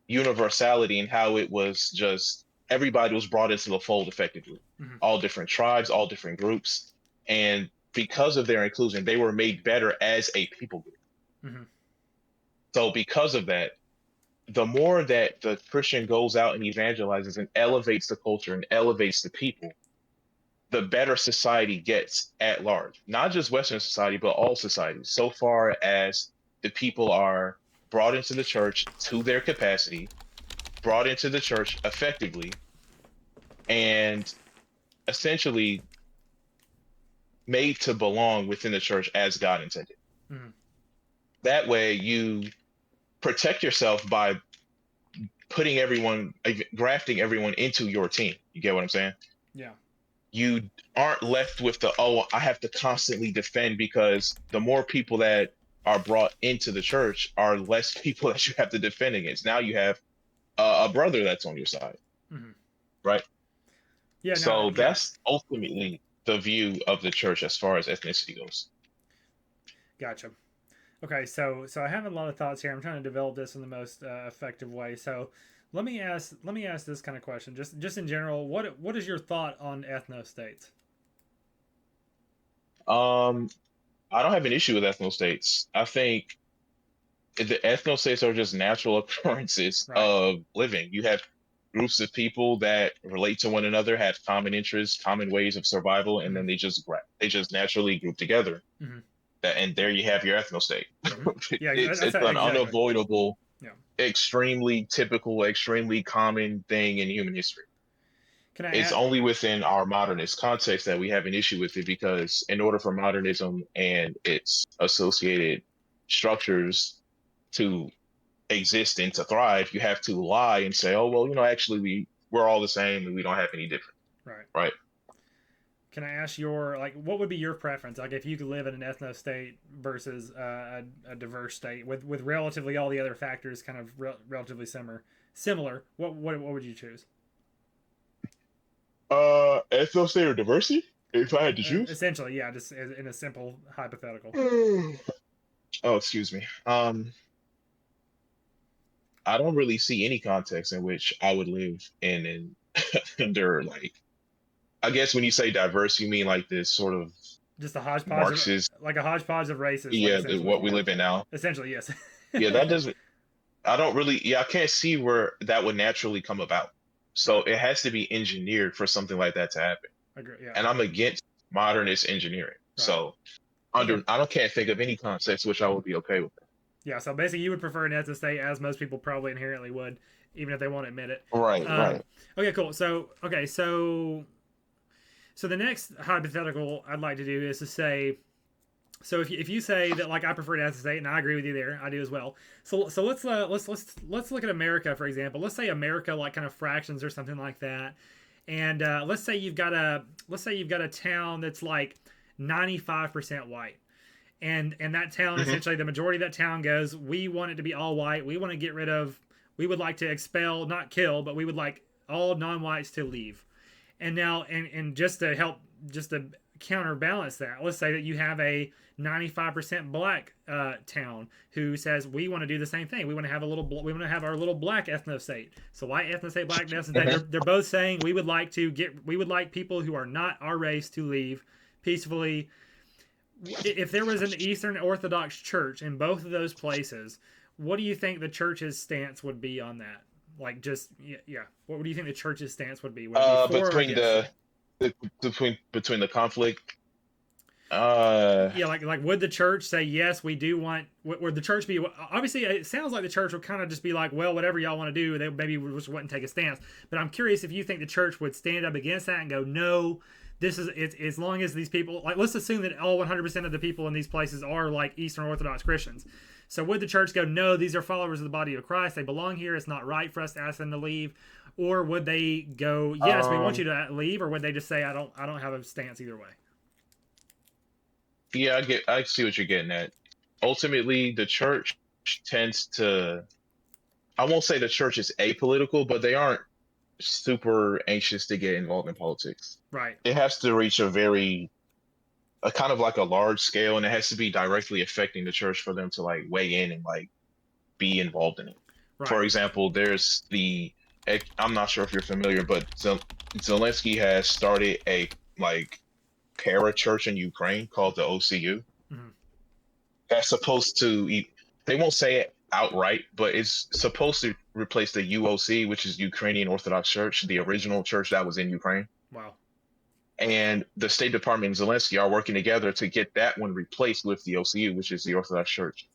universality and how it was just everybody was brought into the fold effectively. Mm-hmm. All different tribes, all different groups. And because of their inclusion, they were made better as a people group. Mm-hmm. So, because of that, the more that the Christian goes out and evangelizes and elevates the culture and elevates the people, the better society gets at large. Not just Western society, but all societies, so far as the people are brought into the church to their capacity, brought into the church effectively, and essentially made to belong within the church as God intended. Mm-hmm. That way, you protect yourself by grafting everyone into your team. You get what I'm saying? Yeah. You aren't left with the, oh, I have to constantly defend, because the more people that are brought into the church are less people that you have to defend against. Now you have a brother that's on your side, Mm-hmm. right? Yeah. No. So Yeah. that's ultimately the view of the church as far as ethnicity goes. Gotcha. Okay. So I have a lot of thoughts here. I'm trying to develop this in the most effective way. So let me ask this kind of question. Just in general, what is your thought on ethno states? Um, I don't have an issue with ethno states. I think the ethno states are just natural occurrences Right. of living. You have groups of people that relate to one another, have common interests, common ways of survival, and Mm-hmm. then they just naturally group together. Mm-hmm. And there you have your ethno state. Mm-hmm. Yeah. It's That's an exactly. unavoidable, Yeah. extremely typical, extremely common thing in human history. Can I It's add? only within our modernist context that we have an issue with it, because in order for modernism and its associated structures to exist and to thrive, you have to lie and say, oh, well, actually we're all the same and we don't have any different, Right. right? Can I ask your like what would be your preference? Like if you could live in an ethno state versus a diverse state with relatively all the other factors kind of relatively similar. What would you choose? Ethno state or diversity? If I had to choose. Essentially, yeah, just in a simple hypothetical. Oh, excuse me. I don't really see any context in which I would live in under like I guess when you say diverse, you mean like this sort of Just a hodgepodge of Marxist, like a hodgepodge of races, like yeah, essentially. what we live in now. Essentially, yes. Yeah, that doesn't. I don't really. Yeah, I can't see where that would naturally come about. So Right. it has to be engineered for something like that to happen. Agree. Yeah. And I'm against modernist engineering. Right. So Okay. I don't can't think of any context which I would be okay with. Yeah. So basically, you would prefer an ethno state, as most people probably inherently would, even if they won't admit it. Right, Um, right. okay. Cool. So okay. So the next hypothetical I'd like to do is to say, so if you say that, like, I prefer an ethno state, and I agree with you there, I do as well. So let's look at America, for example. Let's say America, like, kind of fractions or something like that. And let's say you've got a town that's like 95% white, and that town, Hmm. essentially the majority of that town goes, we want it to be all white. We want to get rid of, we would like to expel, not kill, but we would like all non-whites to leave. And now, and just to help, just to counterbalance that, let's say that you have a 95% black town who says, we want to do the same thing. We want to have we want to have our little black ethno state. So white ethno state, black ethno state. Hmm. They're both saying, we would like people who are not our race to leave peacefully. If there was an Eastern Orthodox church in both of those places, what do you think the church's stance would be on that? Like, just, yeah. What do you think the church's stance would be? Would it be for or Between against it? between the conflict, Yeah, like would the church say, yes, we do want? Would the church be, obviously? It sounds like the church would kind of just be like, well, whatever y'all want to do. They maybe just wouldn't take a stance. But I'm curious if you think the church would stand up against that and go, no, this is it's as long as these people, like, let's assume that all 100% of the people in these places are like Eastern Orthodox Christians. So would the church go, no, these are followers of the body of Christ. They belong here. It's not right for us to ask them to leave. Or would they go, yes, we want you um, to leave? Or would they just say, I don't have a stance either way? yeah, I see what you're getting at. Ultimately, the church tends to, I won't say the church is apolitical, but they aren't super anxious to get involved in politics. Right. It has to reach a kind of like a large scale, and it has to be directly affecting the church for them to like weigh in and like be involved in it. For Right. example, there's I'm not sure if you're familiar, but Zelensky has started a like para church in Ukraine called the OCU. Mhm. That's supposed to, they won't say it outright, but it's supposed to replace the UOC, which is Ukrainian Orthodox Church, the original church that was in Ukraine. Wow. And the State Department and Zelensky are working together to get that one replaced with the OCU, which is the Orthodox Church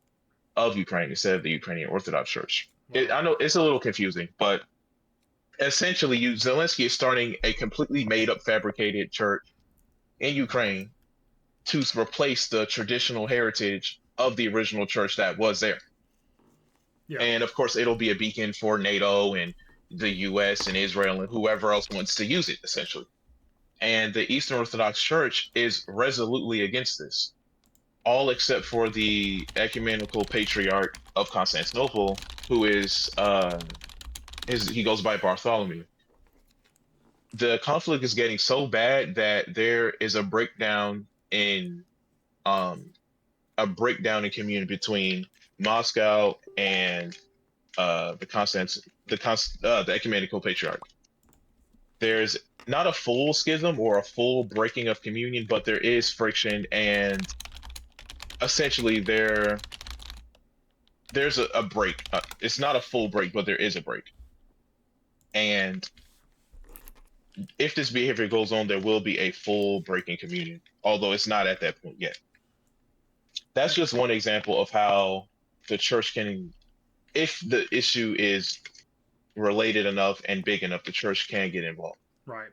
of Ukraine instead of the Ukrainian Orthodox Church. Wow. I know it's a little confusing, but essentially, Zelensky is starting a completely made up, fabricated church in Ukraine to replace the traditional heritage of the original church that was there. Yeah. And of course, it'll be a beacon for NATO and the US and Israel and whoever else wants to use it, essentially. And the Eastern Orthodox Church is resolutely against this, all except for the ecumenical patriarch of Constantinople, who he goes by Bartholomew. The conflict is getting so bad that there is um a breakdown in communion between Moscow and the ecumenical patriarch. There's not a full schism or a full breaking of communion, but there is friction, and essentially there's a break. It's not a full break, but there is a break. And if this behavior goes on, there will be a full break in communion, although it's not at that point yet. That's just one example of how the church can, if the issue is related enough and big enough, the church can get involved. Right.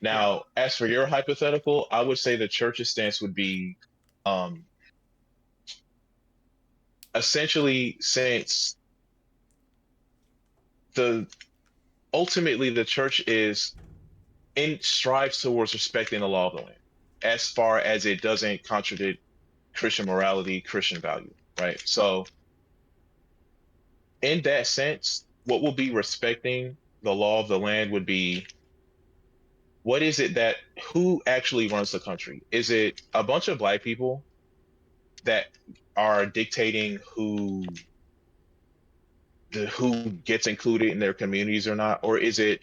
Yeah. Now, as for your hypothetical, I would say the church's stance would be um, essentially since the ultimately the church is in strives towards respecting the law of the land as far as it doesn't contradict Christian morality, Christian value, right? So in that sense, what will be respecting the law of the land would be what is it that who actually runs the country? Is it a bunch of black people that are dictating who gets included in their communities or not, or is it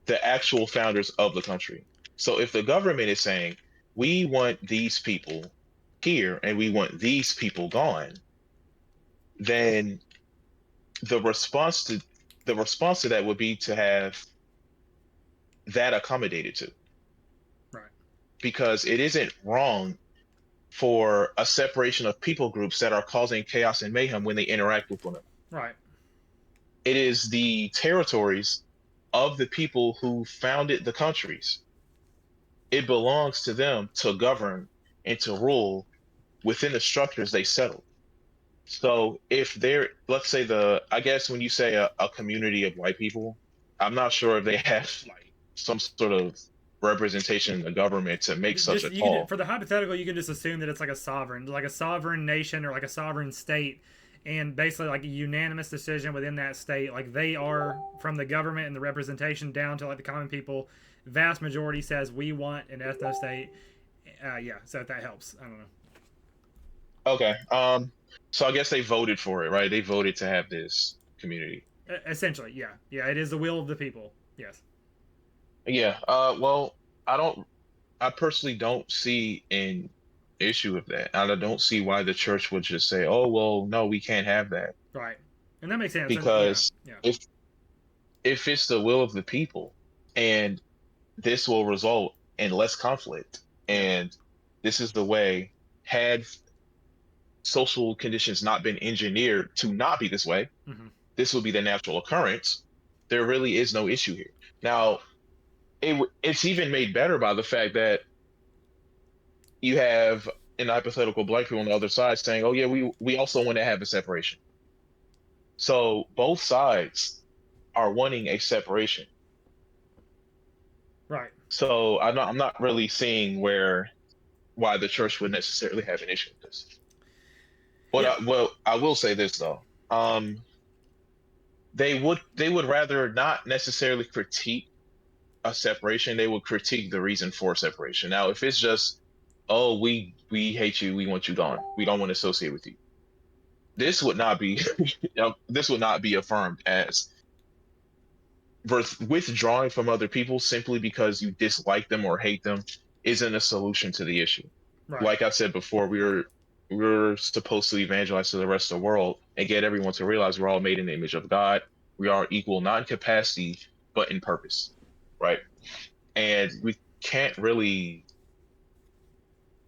the actual founders of the country? So if the government is saying we want these people here and we want these people gone, then the response to the response to that would be to have that accommodated to, Right. because it isn't wrong for a separation of people groups that are causing chaos and mayhem when they interact with one another. Right. It is the territories of the people who founded the countries. It belongs to them to govern and to rule within the structures they settled. So if they're, let's say I guess when you say a community of white people, I'm not sure if they have like some sort of representation in the government to make such Just a you can, call. for the hypothetical, you can just assume that it's like a sovereign nation or like a sovereign state, and basically like a unanimous decision within that state. Like they are from the government and the representation down to like the common people. Vast majority says we want an ethno state. Yeah, so if that helps, I don't know. Okay. So I guess they voted for it, right? They voted to have this community. Essentially, yeah, yeah, it is the will of the people. Yes. Yeah. Well, I don't. I personally don't see an issue with that. I don't see why the church would just say, "Oh, well, no, we can't have that," Right, and that makes sense. And yeah, because yeah, if it's the will of the people, and this will result in less conflict, yeah. and this is the way. Had social conditions not been engineered to not be this way, Mm-hmm. this will be the natural occurrence. There really is no issue here. Now, it's even made better by the fact that you have an hypothetical black people on the other side saying, "Oh yeah, we also want to have a separation." So both sides are wanting a separation. Right. So I'm not really seeing why the church would necessarily have an issue with this. Yeah. Well, I will say this though. Um, they would rather not necessarily critique a separation. They would critique the reason for separation. Now, if it's just, "Oh, we hate you, we want you gone, we don't want to associate with you," this would not be this would not be affirmed as withdrawing from other people simply because you dislike them or hate them isn't a solution to the issue. Right. Like I said before, we're supposed to evangelize to the rest of the world and get everyone to realize we're all made in the image of God. We are equal, not in capacity, but in purpose, right? And we can't really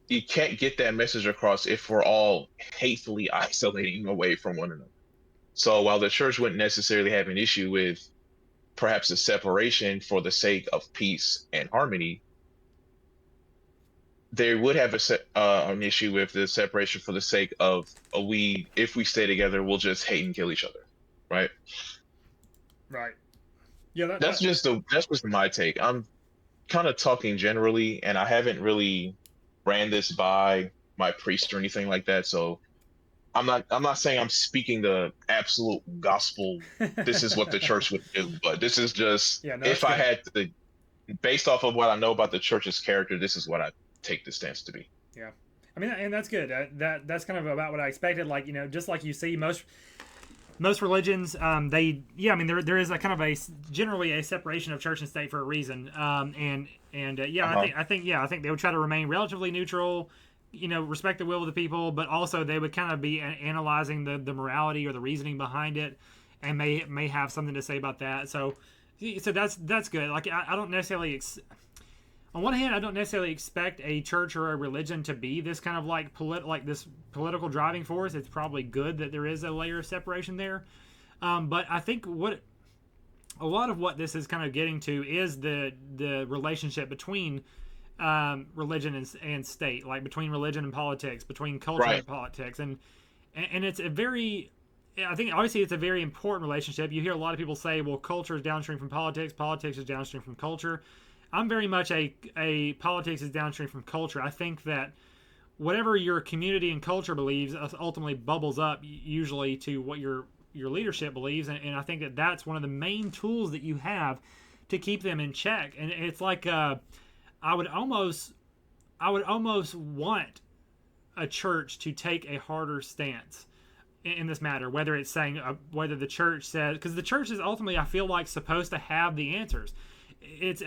you can't get that message across if we're all hatefully isolating away from one another. So while the church wouldn't necessarily have an issue with perhaps a separation for the sake of peace and harmony, they would have an issue with the separation for the sake of if we stay together, we'll just hate and kill each other, right? Right. Yeah. That's just my take. I'm kind of talking generally, and I haven't really ran this by my priest or anything like that. So I'm not saying I'm speaking the absolute gospel. This is what the church would do, but this is just Yeah. No, that's if I good. had to, based off of what I know about the church's character, this is what I take the stance to be. Yeah. I mean, and that's good. That's kind of about what I expected. Like, just like you see most religions, they, yeah, I mean, there is a kind of generally a separation of church and state for a reason. And yeah, Uh-huh. I think they would try to remain relatively neutral, respect the will of the people, but also they would kind of be analyzing the morality or the reasoning behind it, and may have something to say about that. So that's good. Like I don't necessarily. On one hand, I don't necessarily expect a church or a religion to be this kind of like this political driving force. It's probably good that there is a layer of separation there. But I think a lot of what this is kind of getting to is the relationship between religion and state, like between religion and politics, between culture Right. and politics, and it's a very, I think obviously it's a very important relationship. You hear a lot of people say, well, culture is downstream from politics, politics is downstream from culture. I'm very much a politics is downstream from culture. I think that whatever your community and culture believes ultimately bubbles up usually to what your leadership believes, and I think that that's one of the main tools that you have to keep them in check. And it's like I would almost want a church to take a harder stance in this matter, whether it's saying whether the church says, because the church is ultimately, I feel like, supposed to have the answers. It's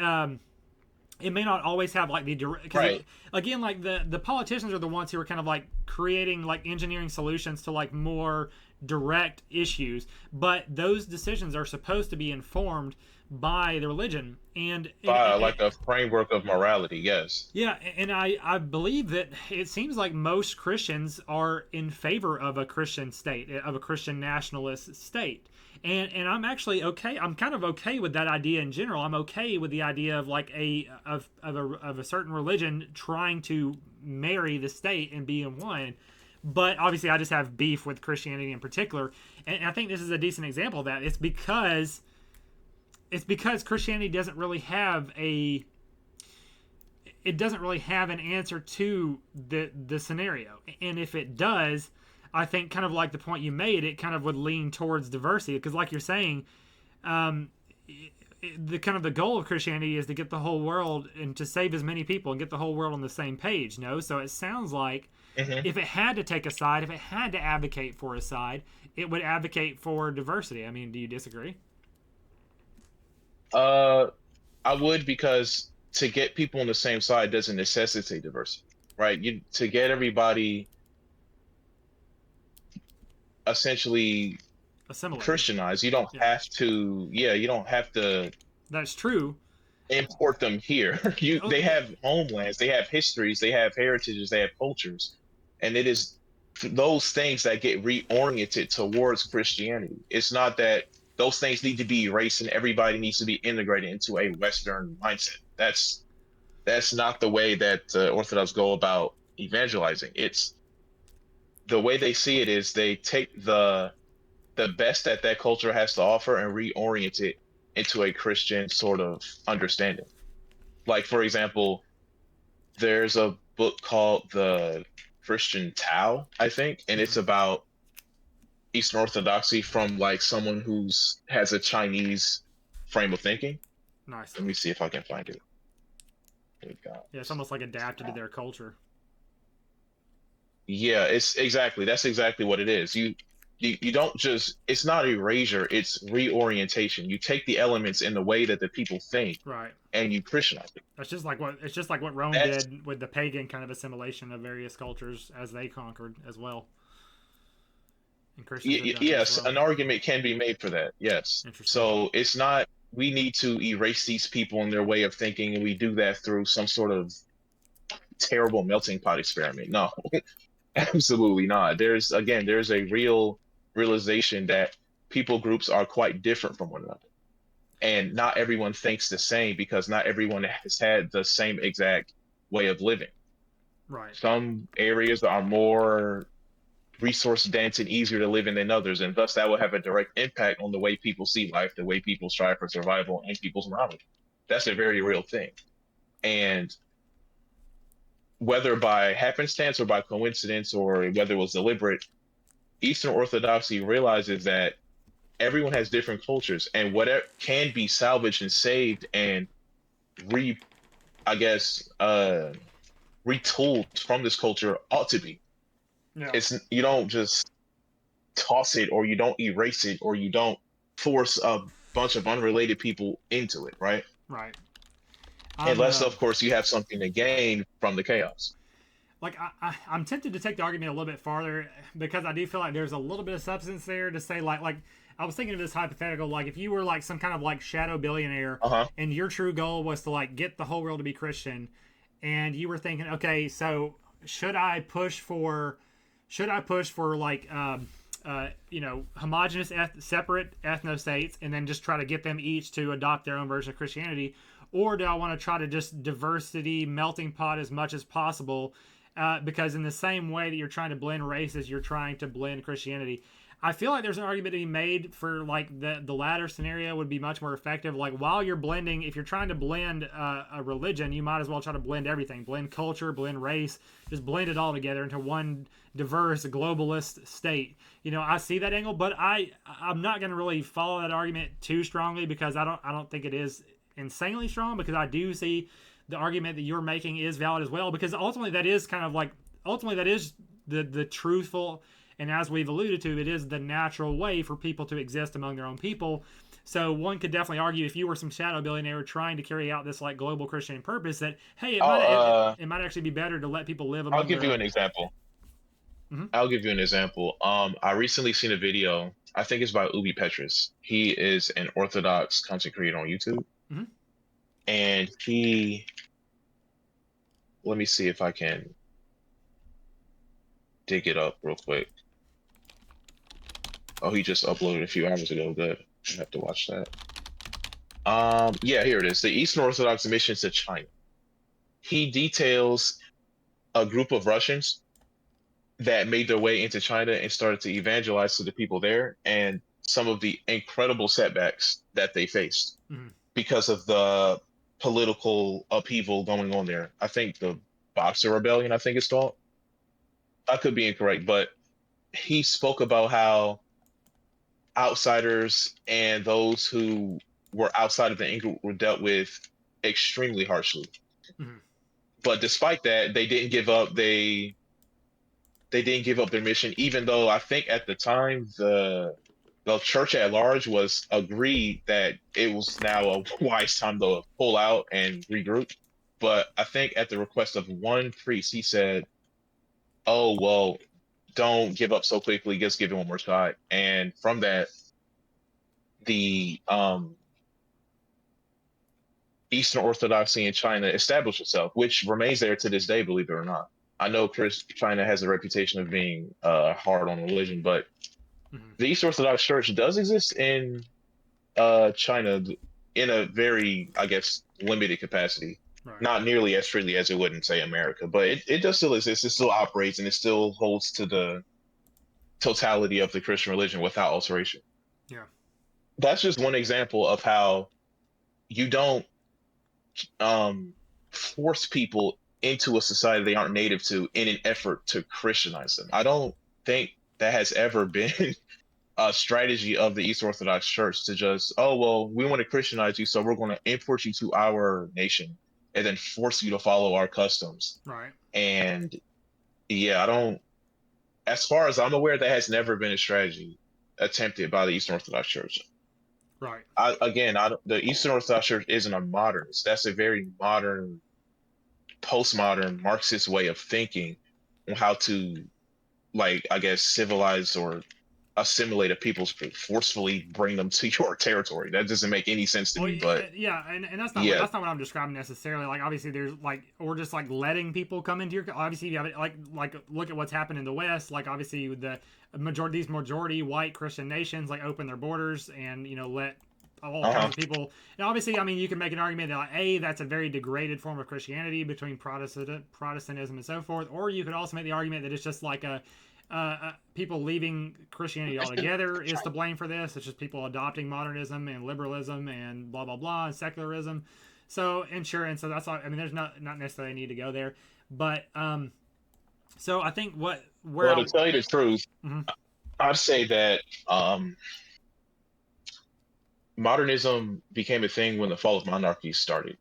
it may not always have like the direct, Right. again, like the politicians are the ones who are kind of like creating, like engineering solutions to like more direct issues, but those decisions are supposed to be informed by the religion. By like a framework of morality, yes. Yeah, and I believe that it seems like most Christians are in favor of a Christian state, of a Christian nationalist state. And I'm actually okay. I'm kind of okay with that idea in general. I'm okay with the idea of like of a certain religion trying to marry the state and be in one. But obviously, I just have beef with Christianity in particular, and I think this is a decent example of that. It's because Christianity doesn't really have an answer to the scenario. And if it does, I think, kind of like the point you made, it kind of would lean towards diversity, because like you're saying, the kind of the goal of Christianity is to get the whole world and to save as many people and get the whole world on the same page. No, so it sounds like if it had to take a side, if it had to advocate for a side, it would advocate for diversity. I mean, do you disagree? I would, because to get people on the same side doesn't necessitate diversity, right? You to get everybody essentially Assimilate. Christianized, you don't have to, yeah, you don't have to That's true. import them here. They have homelands, they have histories, they have heritages, they have cultures, and it is those things that get reoriented towards Christianity. It's not that those things need to be erased and everybody needs to be integrated into a Western mindset. That's not the way that Orthodox go about evangelizing. It's the way they see it is they take the best that that culture has to offer and reorient it into a Christian sort of understanding. Like, for example, there's a book called The Christian Tao, I think, and it's about Eastern Orthodoxy from like someone who's has a Chinese frame of thinking. Nice. Let me see if I can find it. Yeah, it's almost like adapted to their culture. Yeah, it's exactly that's exactly what it is. You don't just it's not erasure, it's reorientation. You take the elements in the way that the people think Right. and you Christianize it. It's just like what Rome That's did with the pagan kind of assimilation of various cultures as they conquered as well. And Christians have done that as yes, well. an argument can be made for that. Yes. Interesting. So it's not we need to erase these people and their way of thinking, and we do that through some sort of terrible melting pot experiment. No, absolutely not. There's a real realization that people groups are quite different from one another. And not everyone thinks the same because not everyone has had the same exact way of living. Right. Some areas are more resource dense and easier to live in than others, and thus that will have a direct impact on the way people see life, the way people strive for survival, and people's morality. That's a very real thing. And whether by happenstance or by coincidence or whether it was deliberate, Eastern Orthodoxy realizes that everyone has different cultures, and whatever can be salvaged and saved and re, I guess, retooled from this culture ought to be. Yeah. It's you don't just toss it or you don't erase it or you don't force a bunch of unrelated people into it, right? Right. Unless, of course, you have something to gain from the chaos. Like I'm tempted to take the argument a little bit farther because I do feel like there's a little bit of substance there to say like I was thinking of this hypothetical, like if you were like some kind of like shadow billionaire and your true goal was to like get the whole world to be Christian, and you were thinking, okay, so should I push for like homogenous separate ethno states and then just try to get them each to adopt their own version of Christianity, or do I want to try to just diversity melting pot as much as possible? Because in the same way that you're trying to blend races, you're trying to blend Christianity. I feel like there's an argument to be made for like the latter scenario would be much more effective. Like while you're blending, if you're trying to blend a religion, you might as well try to blend everything, blend culture, blend race, just blend it all together into one diverse globalist state. You know, I see that angle, but I'm not going to really follow that argument too strongly because I don't think it is insanely strong, because I do see the argument that you're making is valid as well, because ultimately that is kind of like, ultimately that is the truthful, and as we've alluded to, it is the natural way for people to exist among their own people. So one could definitely argue, if you were some shadow billionaire trying to carry out this like global Christian purpose, that hey, I'll it might actually be better to let people live I'll among give their you own. an example. Mm-hmm. I'll give you an example. I recently seen a video. I think it's by Ubi Petrus. He is an Orthodox content creator on YouTube, Mm-hmm. and let me see if I can dig it up real quick. Oh, he just uploaded a few hours ago. Good. I have to watch that. Yeah, here it is. The Eastern Orthodox mission to China. He details a group of Russians that made their way into China and started to evangelize to the people there, and some of the incredible setbacks that they faced Mm-hmm. because of the political upheaval going on there. I think the Boxer Rebellion, I think it's called. I could be incorrect, but he spoke about how outsiders and those who were outside of the in were dealt with extremely harshly. Mm-hmm. But despite that, they didn't give up. They didn't give up their mission, even though I think at the time the church at large was agreed that it was now a wise time to pull out and regroup. But I think at the request of one priest, he said, "Oh well, don't give up so quickly. Just give it one more shot." And from that, the Eastern Orthodoxy in China established itself, which remains there to this day, believe it or not. I know China has a reputation of being hard on religion, but Mm-hmm. the Eastern Orthodox Church does exist in China in a very, I guess, limited capacity. Right. Not nearly as freely as it would in, say, America, but it does still exist. It still operates and it still holds to the totality of the Christian religion without alteration. Yeah. That's just one example of how you don't force people into a society they aren't native to in an effort to Christianize them. I don't think that has ever been a strategy of the East Orthodox Church to just, oh, well, we want to Christianize you, so we're going to import you to our nation and then force you to follow our customs. Right. And yeah, I don't, as far as I'm aware, that has never been a strategy attempted by the Eastern Orthodox Church. Right. The Eastern Orthodox Church isn't a modernist. That's a very modern, postmodern Marxist way of thinking on how to, like, I guess, civilize or assimilate a people, forcefully bring them to your territory. That doesn't make any sense to Well, me, but yeah, and yeah. that's not what I'm describing necessarily. Like, obviously, there's like, or just like letting people come into your. Obviously, you have it like look at what's happened in the West. Like, obviously, these majority white Christian nations like open their borders and let all kinds Uh-huh. of people. And obviously, I mean, you can make an argument that like, that's a very degraded form of Christianity between Protestantism and so forth, or you could also make the argument that it's just like a people leaving Christianity altogether is to blame for this. It's just people adopting modernism and liberalism and blah blah blah and secularism. So and sure, and so that's all. I mean, there's not necessarily a need to go there, but so I think where Well, I to tell you the truth, mhm. I'd say that modernism became a thing when the fall of monarchies started.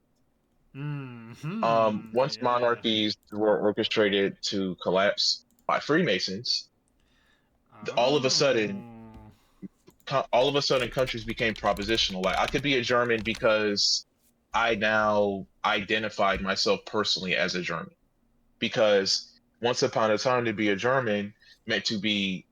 Once Yeah. monarchies were orchestrated to collapse by Freemasons, all of a sudden, Oh. all of a sudden, countries became propositional. Like I could be a German because I now identified myself personally as a German. Because once upon a time, to be a German meant to be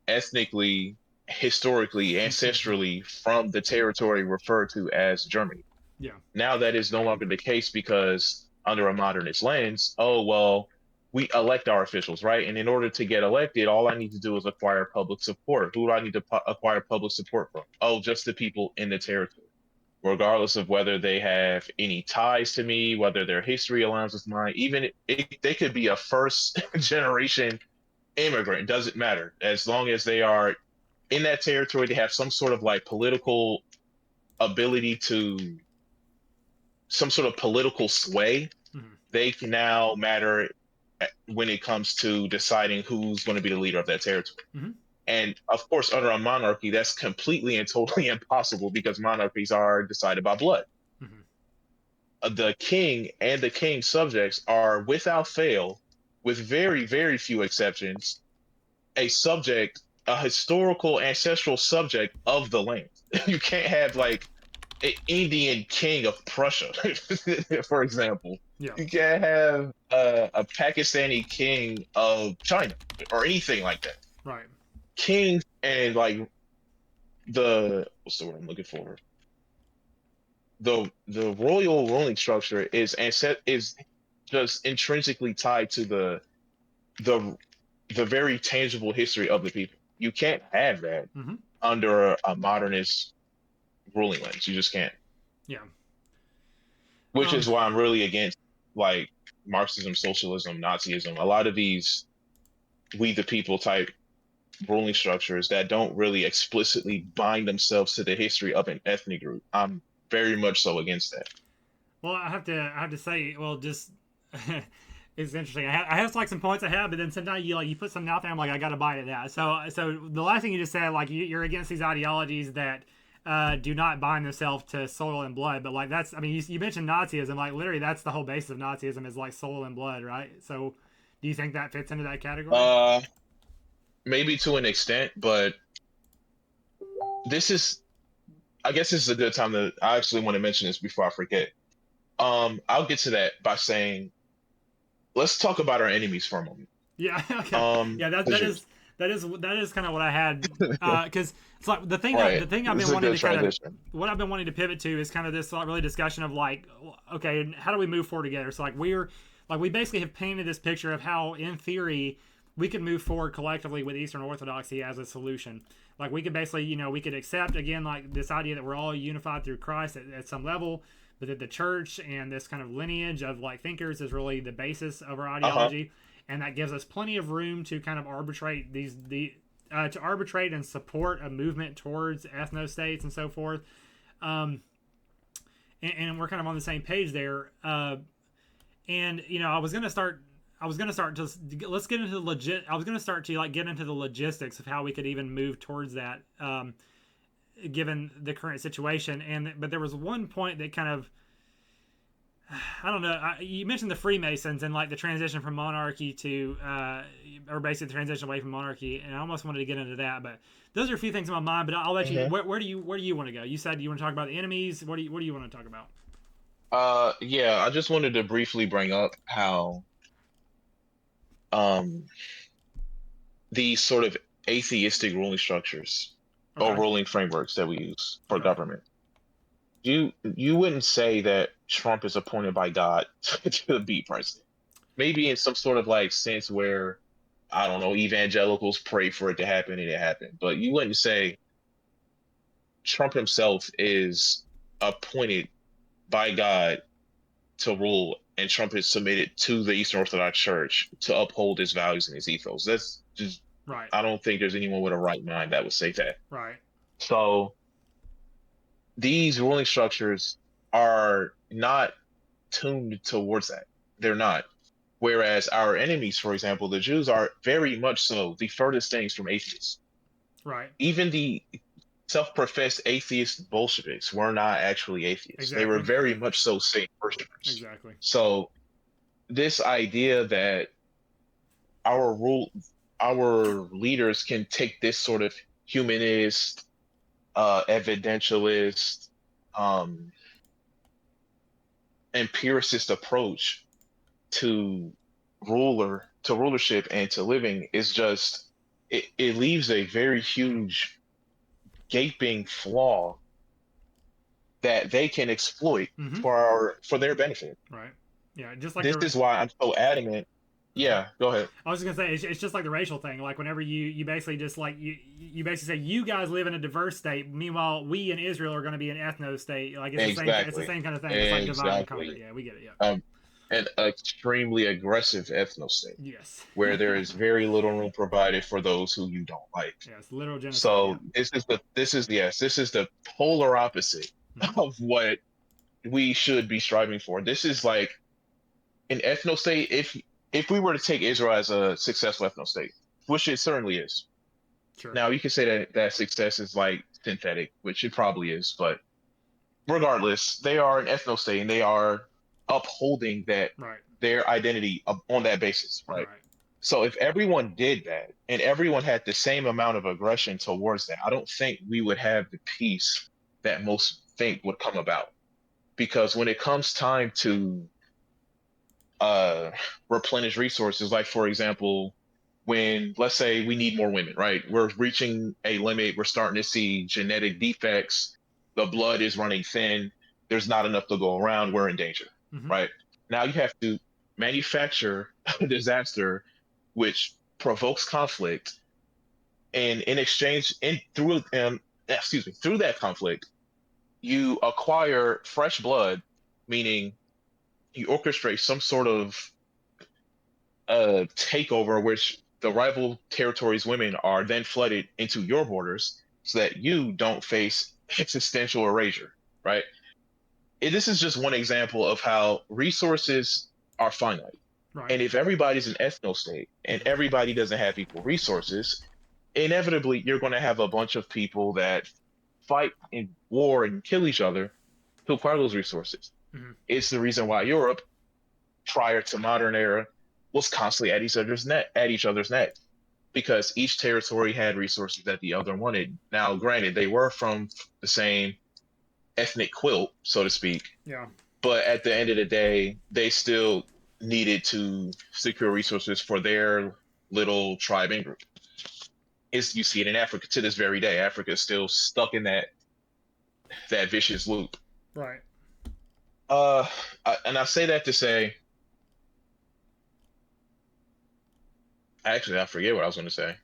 ethnically, historically, ancestrally from the territory referred to as Germany. Yeah. Now that is no longer the case because under a modernist lens, oh well, we elect our officials, right? And in order to get elected, all I need to do is acquire public support. Who do I need to acquire public support from? Oh, just the people in the territory, regardless of whether they have any ties to me, whether their history aligns with mine. Even they could be a first generation immigrant, doesn't matter. As long as they are in that territory, they have some sort of like political ability to some sort of political sway, Mm-hmm. they can now matter when it comes to deciding who's going to be the leader of that territory. Mm-hmm. And of course, under a monarchy, that's completely and totally impossible because monarchies are decided by blood. Mm-hmm. the king and the king's subjects are without fail, with very, very few exceptions, a subject, a historical ancestral subject of the land. You can't have like an Indian king of Prussia, for example. Yeah. You can't have a Pakistani king of China or anything like that. Right. Kings and like the what's the word I'm looking for? The royal ruling structure is just intrinsically tied to the the very tangible history of the people. You can't have that Mm-hmm. under a modernist ruling lens. You just can't. Yeah. Which Um. is why I'm really against like Marxism, socialism, Nazism. A lot of these we the people type ruling structures that don't really explicitly bind themselves to the history of an ethnic group. I'm very much so against that. Well, I have to say, well, just it's interesting. I have like some points I have, but then sometimes you put something out there, I'm like, I got to bite at that. So the last thing you just said, like you're against these ideologies that do not bind themselves to soil and blood, but like that's, I mean, you mentioned Nazism, like literally that's the whole basis of Nazism is like soil and blood, right? So do you think that fits into that category? Uh, Maybe to an extent, but this is, I guess this is a good time to, I actually want to mention this before I forget. I'll get to that by saying, let's talk about our enemies for a moment. Yeah. Okay. Yeah. That The that Jews. is that is kind of what I had because it's like the Right. thing I've This been is a wanting good to kind of transition. what I've been wanting to pivot to is kind of this really discussion of like, okay, how do we move forward together? So we basically have painted this picture of how in theory we could move forward collectively with Eastern Orthodoxy as a solution. Like we could basically, we could accept again like this idea that we're all unified through Christ at some level, but that the church and this kind of lineage of like thinkers is really the basis of our Uh-huh. ideology, and that gives us plenty of room to kind of arbitrate to arbitrate and support a movement towards ethno states and so forth. Um, and we're kind of on the same page there. And I was gonna start just let's get into the legit. I was gonna start to like get into the logistics of how we could even move towards that, given the current situation. But there was one point that kind of I don't know. You mentioned the Freemasons and like the transition from monarchy to, or basically the transition away from monarchy, and I almost wanted to get into that. But those are a few things in my mind. But I'll let you. Mhm. Where do you want to go? You said you want to talk about the enemies. What do you want to talk about? Yeah, I just wanted to briefly bring up how um these sort of atheistic ruling structures or Okay. ruling frameworks that we use for Okay. government. You wouldn't say that Trump is appointed by God to be president. Maybe in some sort of like sense where I don't know, evangelicals pray for it to happen and it happened. But you wouldn't say Trump himself is appointed by God to rule and Trump is submitted to the Eastern Orthodox Church to uphold his values and his ethos. That's just Right. I don't think there's anyone with a right mind that would say that. Right. So these ruling structures are not tuned towards that. They're not. Whereas our enemies, for example, the Jews are very much so the furthest things from atheists. Right. Even the self-professed atheist Bolsheviks were not actually atheists. They were Exactly. very much so Satan worshippers. Exactly. So this idea that our rule, our leaders can take this sort of humanist, evidentialist, um, empiricist approach to rulership and to living is just it leaves a very huge gaping flaw that they can exploit Mm-hmm. for their benefit. Right. Yeah. Just like This the. is why I'm so adamant. Mhm. Yeah, go ahead. I was just gonna say it's just like the racial thing. Like whenever you basically just like you basically say you guys live in a diverse state, meanwhile we in Israel are going to be an ethno state. Like it's the Exactly. same kind of thing. It's like divide and conquer. Exactly. Yeah, we get it. Yeah. Um, an extremely aggressive ethno state Yes. where there is very little room provided for those who you don't like. Yes. Literal genocide. Yeah. So this is the polar opposite Mm-hmm. of what we should be striving for. This is like an ethno state. If we were to take Israel as a successful ethno state, which it certainly is. Sure. Now you can say that that success is like synthetic, which it probably is, but regardless, they are an ethno state and they are upholding that Right. their identity on that basis, right? Right. So if everyone did that and everyone had the same amount of aggression towards that, I don't think we would have the peace that most think would come about. Because when it comes time to uh replenish resources, like for example, when let's say we need more women, right? We're reaching a limit, we're starting to see genetic defects, the blood is running thin, there's not enough to go around, we're in danger, Mm-hmm. right? Now you have to manufacture a disaster which provokes conflict, and in exchange in through excuse me, through that conflict, you acquire fresh blood, meaning you orchestrate some sort of takeover, which the rival territories' women are then flooded into your borders, so that you don't face existential erasure, right? This is just one example of how resources are finite. Right. And if everybody's an ethno state and Mm-hmm. everybody doesn't have equal resources, inevitably you're going to have a bunch of people that fight in war and kill each other to acquire those resources. Mm-hmm. It's the reason why Europe, prior to modern era, was constantly at each other's neck, because each territory had resources that the other wanted. Now, granted, they were from the same ethnic quilt, so to speak, Yeah. but at the end of the day, they still needed to secure resources for their little tribe and group. You see it in Africa to this very day. Africa is still stuck in that vicious loop. Right. Uh, and I say that to say, actually, I forget what I was going to say.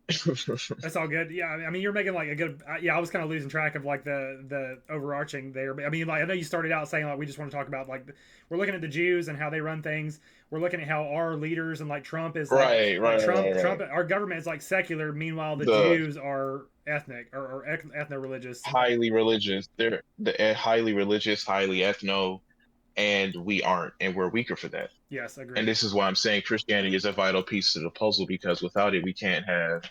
That's all good. Yeah, I mean, you're making like a good. Yeah, I was kind of losing track of like the overarching there. But I mean, like I know you started out saying like we just want to talk about like we're looking at the Jews and how they run things. We're looking at how our leaders and like Trump is Right, like right, right, Trump. right. Our government is like secular. Meanwhile, the The Jews are ethnic or ethno religious. highly religious, they're highly religious, highly ethno, and we aren't, and we're weaker for that. Yes, And agreed. this is why I'm saying Christianity is a vital piece to the puzzle, because without it, we can't have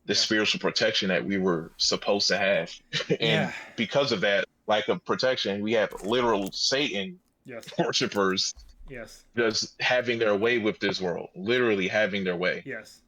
the Yeah. spiritual protection that we were supposed to have. Yeah. And because of that lack of protection, we have literal Satan Yes. worshippers Yes. just having their way with this world, literally having their way. Yes.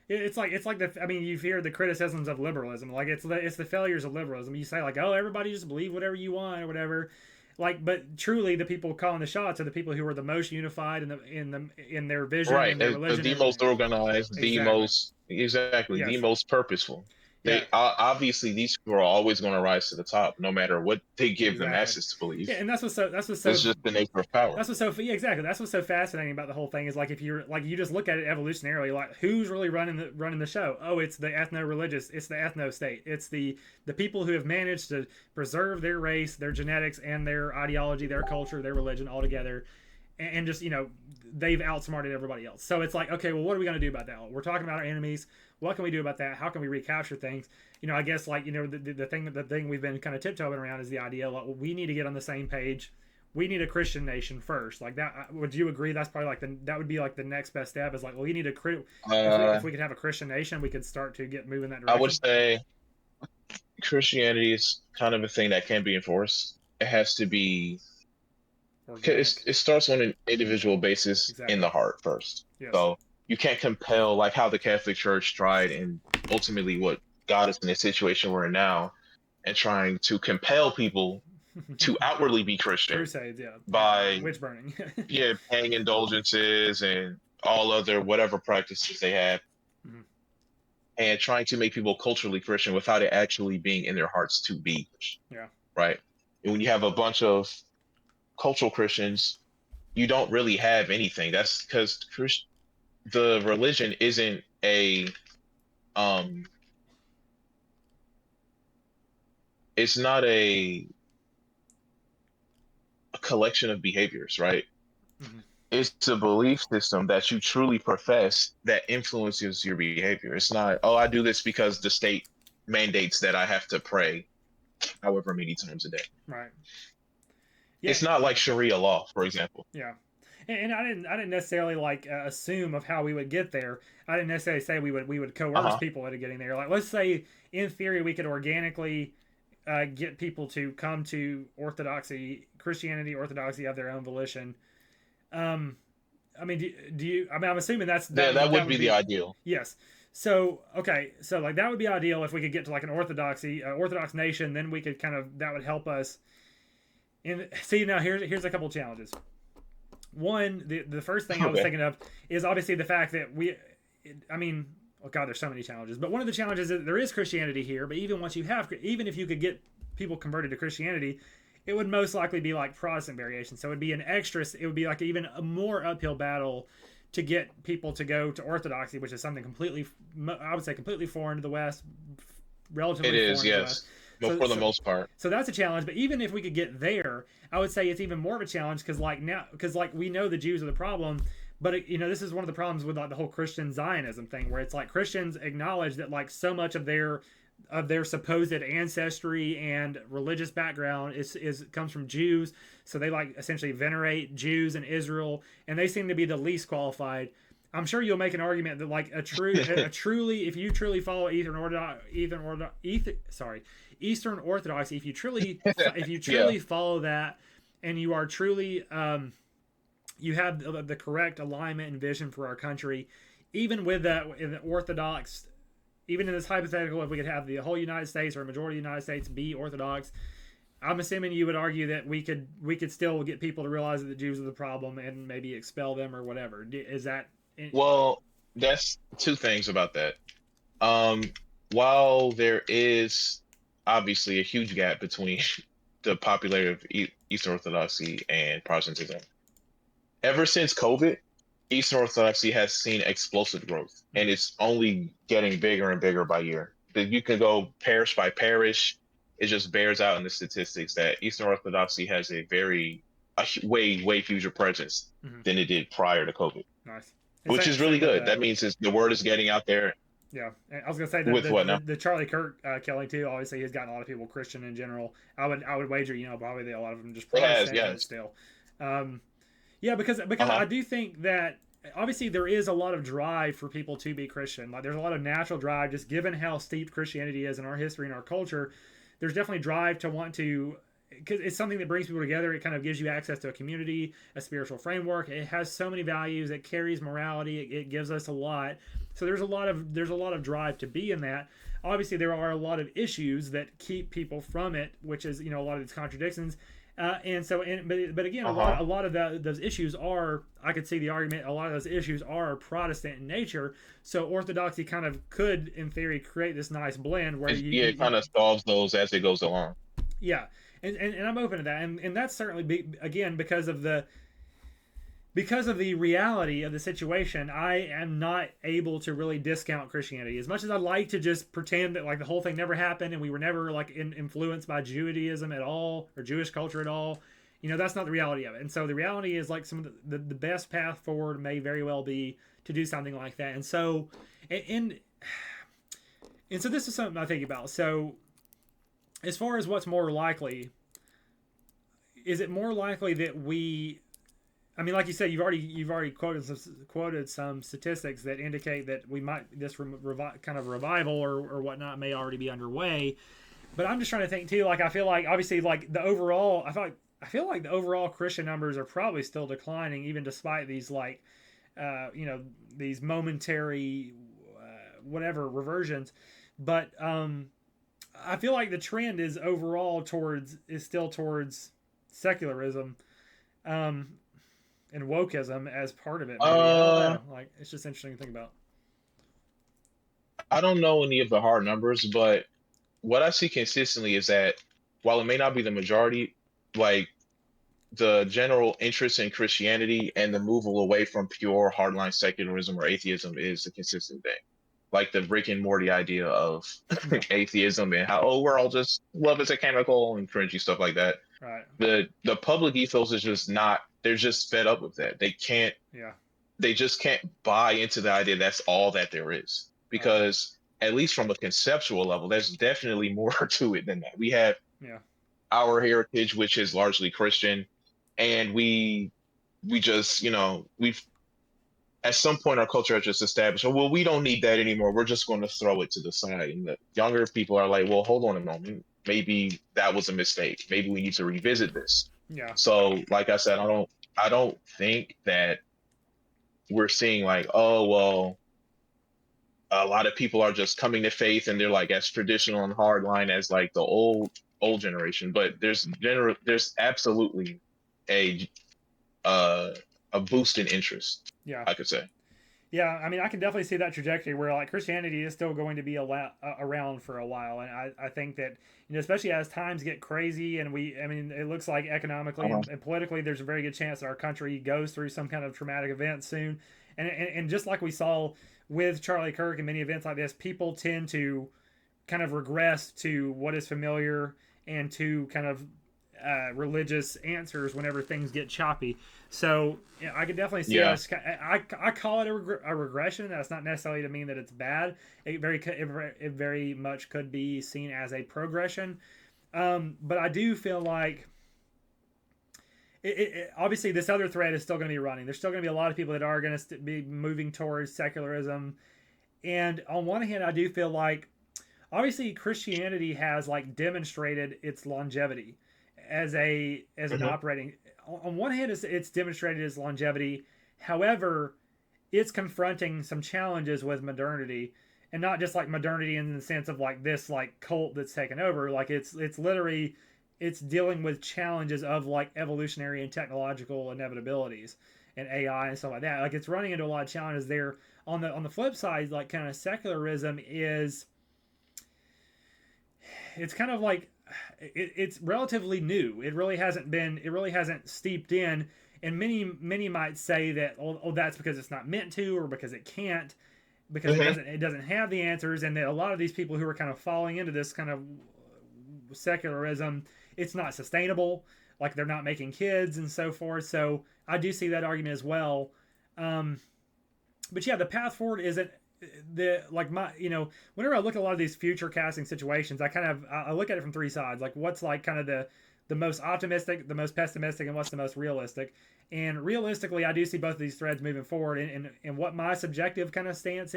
It's like the I mean you hear the criticisms of liberalism, like it's the failures of liberalism. You say like, oh, everybody just believe whatever you want or whatever, like, but truly the people calling the shots are the people who are the most unified in their vision Right. and their religion The and most organized, the exactly. most, exactly, the Yes. most purposeful. Yeah. They obviously, these people are always going to rise to the top, no matter what they give the Exactly. masses to believe. Yeah, and that's what's so It's just the nature of power. that's what's so yeah, exactly. That's what's so fascinating about the whole thing is like if you're like you just look at it evolutionarily, like who's really running the show? Oh, it's the ethno religious, it's the ethno state, it's the people who have managed to preserve their race, their genetics, and their ideology, their culture, their religion all together, and just they've outsmarted everybody else. So it's like, okay, well, what are we going to do about that? We're talking about our enemies. What can we do about that? How can we recapture things? I guess like the thing we've been kind of tiptoeing around is the idea like we need to get on the same page. We need a Christian nation first. Like that, would you agree? That's probably like that would be like the next best step. Is like, well, we need Uh, if we could have a Christian nation, we could start to get moving that I would direction. say Christianity is kind of a thing that can be enforced. It has to be, Organic, it starts on an individual basis in exactly. the heart first. Yes. So you can't compel, like how the Catholic Church tried, and ultimately what got us in the situation we're in now, and trying to compel people to outwardly be Christian Crusades, yeah, by, witch burning. yeah, paying indulgences and all other whatever practices they have, Mhm. and trying to make people culturally Christian without it actually being in their hearts to be Christian, Yeah. right? And when you have a bunch of cultural Christians, you don't really have anything. That's because the religion isn't um it's not a collection of behaviors, right? Mhm. It's a belief system that you truly profess that influences your behavior. It's not, oh, I do this because the state mandates that I have to pray however many times a day. Right. Yeah. It's not like Yeah. Sharia law, for example. Yeah. And I didn't necessarily like assume of how we would get there. I didn't necessarily say we would coerce Uh-huh. people into getting there. Like let's say in theory we could organically get people to come to Orthodoxy, Christianity, Orthodoxy of their own volition. Um, I mean, do you? I mean, I'm assuming Yeah, that that would would be the be ideal. yes. So okay, so like that would be ideal if we could get to like an Orthodox nation. Then we could kind of that would help us. And see now here's a couple of challenges. One, the first thing I was Okay. thinking of is obviously the fact that I mean, oh God, there's so many challenges. But one of the challenges is that there is Christianity here. But even if you could get people converted to Christianity, it would most likely be like Protestant variation. So it would be like even a more uphill battle to get people to go to Orthodoxy, which is something completely, I would say, completely foreign to the West, It relatively is, foreign to the West. yes. Well, So, for the so, most part. so that's a challenge. But even if we could get there, I would say it's even more of a challenge because like we know the Jews are the problem, but this is one of the problems with like the whole Christian Zionism thing, where it's like Christians acknowledge that like so much of their supposed ancestry and religious background is comes from Jews, so they like essentially venerate Jews and Israel, and they seem to be the least qualified. I'm sure you'll make an argument that like a truly if you truly follow Eastern Orthodoxy, if you Yeah. truly follow that, and you are truly you have the correct alignment and vision for our country, even with that in the Orthodox, even in this hypothetical, if we could have the whole United States or a majority of the United States be Orthodox, I'm assuming you would argue that we could still get people to realize that the Jews are the problem and maybe expel them or whatever. Is that Well, that's two things about that. Um, while there is obviously a huge gap between the popularity of Eastern Orthodoxy and Protestantism, ever since COVID, Eastern Orthodoxy has seen explosive growth, and it's only getting bigger and bigger by year. You can go parish by parish. It just bears out in the statistics that Eastern Orthodoxy has way, way huger presence mm-hmm. than it did prior to COVID, Nice? And which is same really with good. That means the word is getting out there yeah. And I was gonna say with what now? the Charlie Kirk killing too. Obviously, he's gotten a lot of people Christian in general. I would wager probably a lot of them just It has, Protestant, but yes. still. Um, yeah, because Uh-huh. I do think that obviously there is a lot of drive for people to be Christian. Like there's a lot of natural drive, just given how steep Christianity is in our history and our culture. There's definitely drive to want to, because it's something that brings people together. It kind of gives you access to a community, a spiritual framework. It has so many values. It carries morality. It gives us a lot. So there's a lot of drive to be in that. Obviously, there are a lot of issues that keep people from it, which is a lot of these contradictions. But again, Uh-huh. a lot of those issues are, I could see the argument, a lot of those issues are Protestant in nature. So Orthodoxy kind of could, in theory, create this nice blend where Yeah, it kind of solves those as it goes along. yeah, and I'm open to that, and that's certainly again because of the reality of the situation. I am not able to really discount Christianity as much as I'd like to just pretend that like the whole thing never happened and we were never like influenced by Judaism at all or Jewish culture at all. That's not the reality of it. And so the reality is like some of the best path forward may very well be to do something like that. And and so this is something I think about. So as far as what's more likely, is it more likely that I mean, like you said, you've already quoted some statistics that indicate that we might this kind of revival or whatnot may already be underway. But I'm just trying to think too. Like I feel like obviously like the overall I feel like the overall Christian numbers are probably still declining even despite these like these momentary whatever reversions. But I feel like the trend is still towards secularism. Um, and wokeism as part of it. Maybe I don't Uh, know. Like it's just interesting to think about. I don't know any of the hard numbers, but what I see consistently is that while it may not be the majority, like the general interest in Christianity and the move away from pure hardline secularism or atheism is a consistent thing. Like the Rick and Morty idea of Yeah. atheism and how, oh, we're all just love is a chemical and cringy stuff like that. Right. The public ethos is just not, they're just fed up with that. Yeah. They just can't buy into the idea that's all that there is. Right. Because at least from a conceptual level, there's definitely more to it than that. We have Yeah. our heritage, which is largely Christian, and we just, we've at some point our culture has just established, oh, well, we don't need that anymore. We're just going to throw it to the side. And the younger people are like, well, hold on a moment. maybe that was a mistake. Maybe we need to revisit this. Yeah. So, like I said, I don't think that we're seeing like, oh well, a lot of people are just coming to faith and they're like as traditional and hardline as like the old generation. But there's absolutely a uh a boost in interest, Yeah. I could say. Yeah, I mean, I can definitely see that trajectory where like Christianity is still going to be around for a while, and I think that especially as times get crazy and I mean, it looks like economically Uh-huh. and politically, there's a very good chance that our country goes through some kind of traumatic event soon, and just like we saw with Charlie Kirk and many events like this, people tend to kind of regress to what is familiar and to kind of religious answers whenever things get choppy. So yeah, I could definitely see Yeah. us. I call it a regression. That's not necessarily to mean that it's bad. It very much could be seen as a progression. But I do feel like obviously this other thread is still going to be running. There's still going to be a lot of people that are going to be moving towards secularism. And on one hand, I do feel like obviously Christianity has like demonstrated its longevity as an Hmm. operating. On one hand, it's demonstrated its longevity. However, it's confronting some challenges with modernity, and not just like modernity in the sense of like this like cult that's taken over. Like it's literally it's dealing with challenges of like evolutionary and technological inevitabilities and AI and stuff like that. Like it's running into a lot of challenges there. On the flip side, like kind of secularism is it's kind of like it's relatively new. It really hasn't steeped in, and many might say that that's because it's not meant to or because it can't because Hmm. it doesn't have the answers, and that a lot of these people who are kind of falling into this kind of secularism, it's not sustainable. Like they're not making kids and so forth. So I do see that argument as well. Um, but yeah, the path forward isn't the like my whenever I look at a lot of these future casting situations, I look at it from three sides. Like what's like kind of the most optimistic, the most pessimistic, and what's the most realistic. And realistically, I do see both of these threads moving forward. And what my subjective kind of stance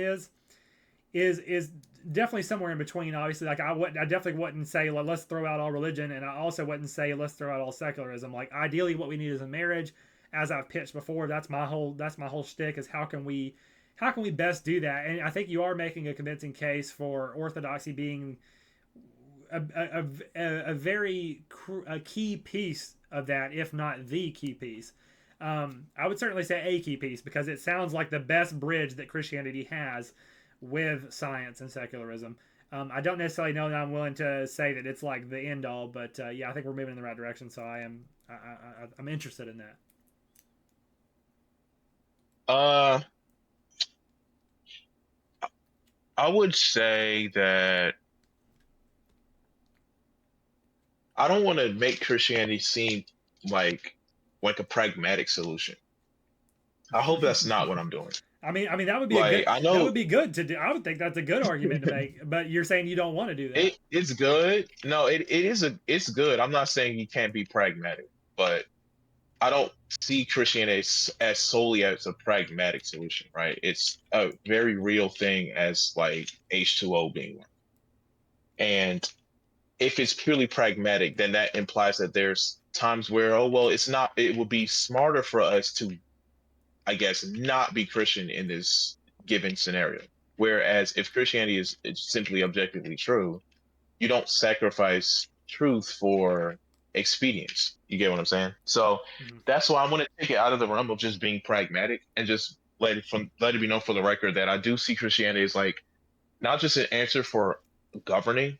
is definitely somewhere in between. Obviously, like I definitely wouldn't say like, let's throw out all religion, and I also wouldn't say let's throw out all secularism. Like ideally, what we need is a marriage, as I've pitched before. That's my whole shtick is how can we best do that? And I think you are making a convincing case for orthodoxy being a very a key piece of that, if not the key piece. I would certainly say a key piece because it sounds like the best bridge that Christianity has with science and secularism. I don't necessarily know that I'm willing to say that it's like the end all, but yeah, I think we're moving in the right direction. So I'm interested in that. Uh, I would say that I don't want to make Christianity seem like like a pragmatic solution. I hope that's not what I'm doing. I mean that would be a Like good I know to do. I would think that's a good argument to make. But you're saying you don't want to do that. it's good. No, it's good. I'm not saying you can't be pragmatic, but I don't see Christianity as solely as a pragmatic solution, right? It's a very real thing as like H2O being one. And if it's purely pragmatic, then that implies that there's times where, oh well, it's not, it would be smarter for us to, I guess, not be Christian in this given scenario. Whereas if Christianity is simply objectively true, you don't sacrifice truth for expedience. You get what I'm saying? So Mm-hmm. that's why I want to take it out of the realm of just being pragmatic and just let it be known for the record that I do see Christianity as like not just an answer for governing,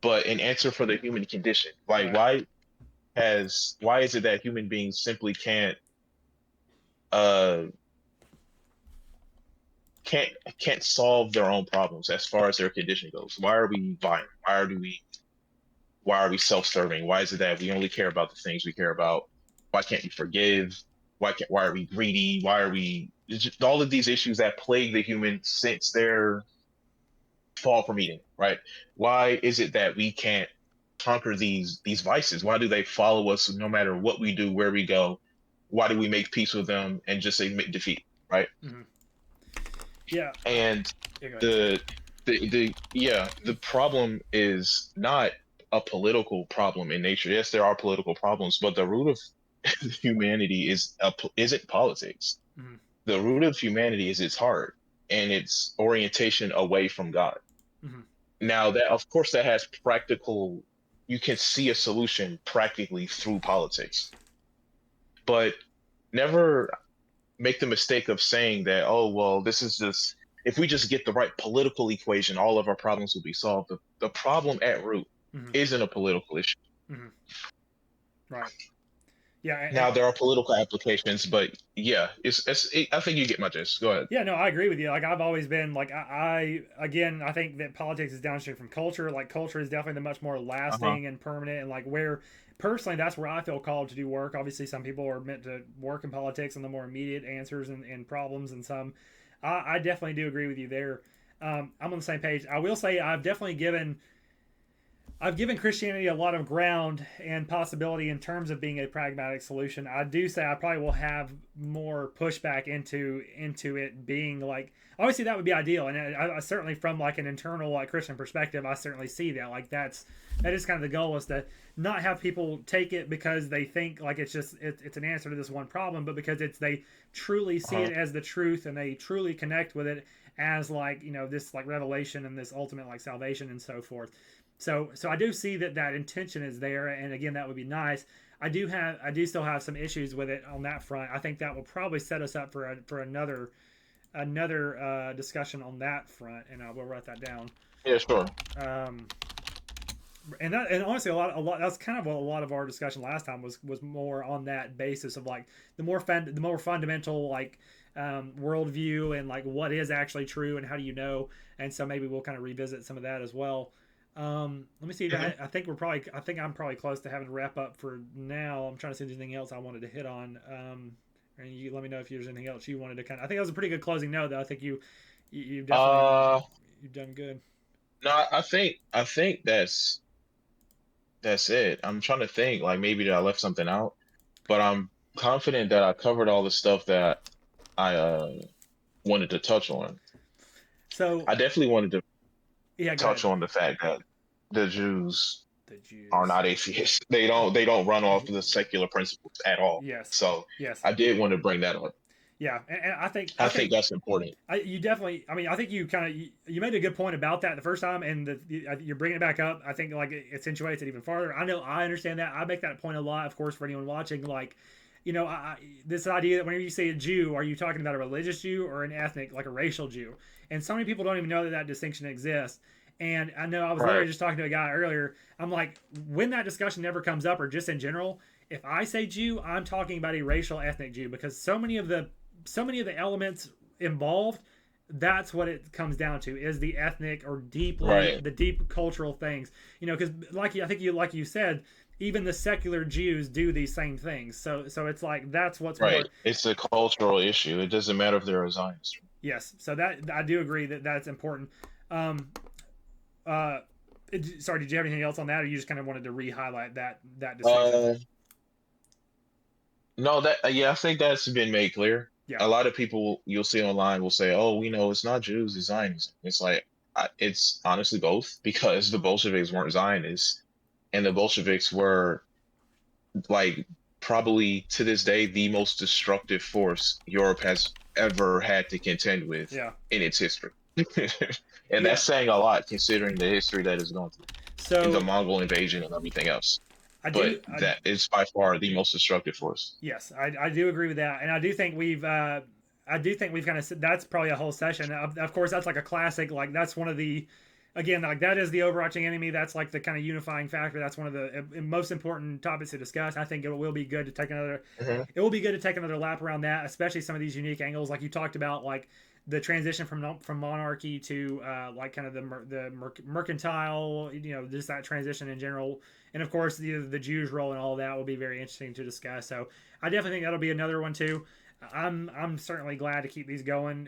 but an answer for the human condition. Like Right. why is it that human beings simply uh can't can't solve their own problems as far as their condition goes? Why are we violent? Why are we self-serving? Why is it that we only care about the things we care about? Why can't we forgive? Why are we greedy? Why are we just all of these issues that plague the human since their fall from eating, right? Why is it that we can't conquer these vices? Why do they follow us no matter what we do, where we go? Why do we make peace with them and just admit defeat, right? Mm-hmm. Yeah. And Yeah. Go ahead. the the problem is not a political problem in nature. Yes, there are political problems, but the root of humanity isn't politics. Mm-hmm. The root of humanity is its heart and its orientation away from God. Mm-hmm. Now that of course that has practical, you can see a solution practically through politics, but never make the mistake of saying that, oh, well, this is just, if we just get the right political equation, all of our problems will be solved. The problem at root Mm-hmm. isn't a political issue. Mm-hmm. Right. Yeah. Now there are political applications, but yeah, I think you get my gist. Go ahead. Yeah, no, I agree with you. Like I've always been like again, I think that politics is downstream from culture. Like culture is definitely the much more Uh-huh. lasting and permanent, and like where personally that's where I feel called to do work. Obviously, some people are meant to work in politics and the more immediate answers and problems, and some I definitely do agree with you there. I'm on the same page. I will say I've given Christianity a lot of ground and possibility in terms of being a pragmatic solution. I do say I probably will have more pushback into it being like, obviously that would be ideal, and I certainly from like an internal like Christian perspective, I certainly see that like that is kind of the goal, is to not have people take it because they think like it's an answer to this one problem, but because they truly see Uh-huh. it as the truth and they truly connect with it as like this like revelation and this ultimate like salvation and so forth. So I do see that intention is there, and again, that would be nice. I do still have some issues with it on that front. I think that will probably set us up for another discussion on that front, and I will write that down. Yeah, sure. Um, and honestly, a lot that's kind of what a lot of our discussion last time was more on that basis of like the more fundamental like worldview and like what is actually true and how do you know, and so maybe we'll kind of revisit some of that as well. Let me see. Mhm. I think I'm probably close to having to wrap up for now. I'm trying to see if there's anything else I wanted to hit on. And you let me know if there's anything else you wanted to kind of. I think that was a pretty good closing note, though. I think you've definitely Uh, you've done good. no, I think that's it. I'm trying to think like maybe that I left something out, but I'm confident that I covered all the stuff that I wanted to touch on. So I definitely wanted to yeah, go ahead. touch on the fact that the Jews The are Jews. not atheists. They don't run off of the secular principles at all. Yes, So yes, I did want to bring that up. yeah, and I think that's important. you definitely. I mean, I think you kind of you made a good point about that the first time, and you're bringing it back up. I think like it accentuates it even farther. I know I understand that. I make that point a lot, of course, for anyone watching. Like, this idea that whenever you say a Jew, are you talking about a religious Jew or an ethnic, like a racial Jew? And so many people don't even know that distinction exists. And I know I was literally Right. just talking to a guy earlier. I'm like, when that discussion never comes up, or just in general, if I say Jew, I'm talking about a racial ethnic Jew because so many of the elements involved, that's what it comes down to, is the ethnic or Right. the deep cultural things, because like you said, even the secular Jews do these same things, so it's like that's what's Right. more. It's a cultural issue. It doesn't matter if they're a Zionist. Yes, so that I do agree that that's important. um uh Sorry, did you have anything else on that, or you just kind of wanted to re-highlight that distinction? Uh, no, that yeah, I think that's been made clear. Yeah. A lot of people you'll see online will say, "Oh, we know it's not Jews, it's Zionism." It's like it's honestly both because the Bolsheviks weren't Zionists, and the Bolsheviks were like probably to this day the most destructive force Europe has ever had to contend with Yeah. in its history. And Yeah. that's saying a lot considering the history that is going through in the So Mongol invasion and everything else. I But do I that is by far the most destructive force. Yes, I do agree with that, and I do think we've kind of that's probably a whole session. Of course, that's like a classic. Like that's one of the, again, like that is the overarching enemy. That's like the kind of unifying factor. That's one of the most important topics to discuss. I think will be good to take another. Hmm. It will be good to take another lap around that, especially some of these unique angles, like you talked about, like the transition from monarchy to like kind of mercantile. Just that transition in general, and of course the Jews' role and all of that will be very interesting to discuss. So I definitely think that'll be another one too. I'm certainly glad to keep these going.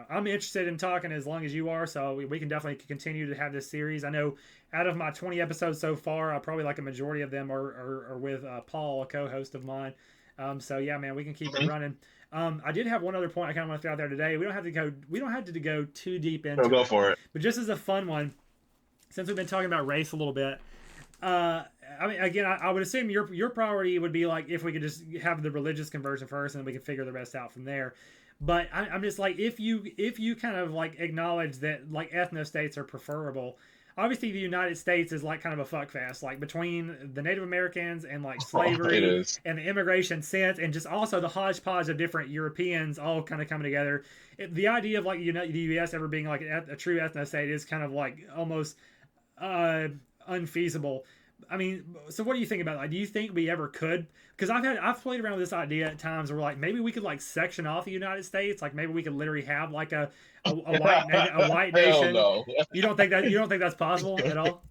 I'm interested in talking as long as you are, so we can definitely continue to have this series. I know out of my 20 episodes so far, I probably like a majority of them are with Paul, a co-host of mine. So yeah, man, we can keep it Hmm. running. I did have one other point I kind of want to throw out there today. We don't have to go too deep So into go it, for it. but just as a fun one, since we've been talking about race a little bit, I mean, again, I would assume your priority would be like if we could just have the religious conversion first, and then we can figure the rest out from there. But I'm just like if you kind of like acknowledge that like ethno states are preferable. Obviously, the United States is like kind of a fuck fest, like between the Native Americans and like It slavery is. and the immigration sense, and just also the hodgepodge of different Europeans all kind of coming together. The idea of like the U.S. ever being like a true ethno state is kind of like almost uh, unfeasible. I mean, so what do you think about that? Do you think we ever could? Because I've played around with this idea at times where like maybe we could like section off the United States, like maybe we could literally have like a white Hell nation. no. You don't think that's possible at all?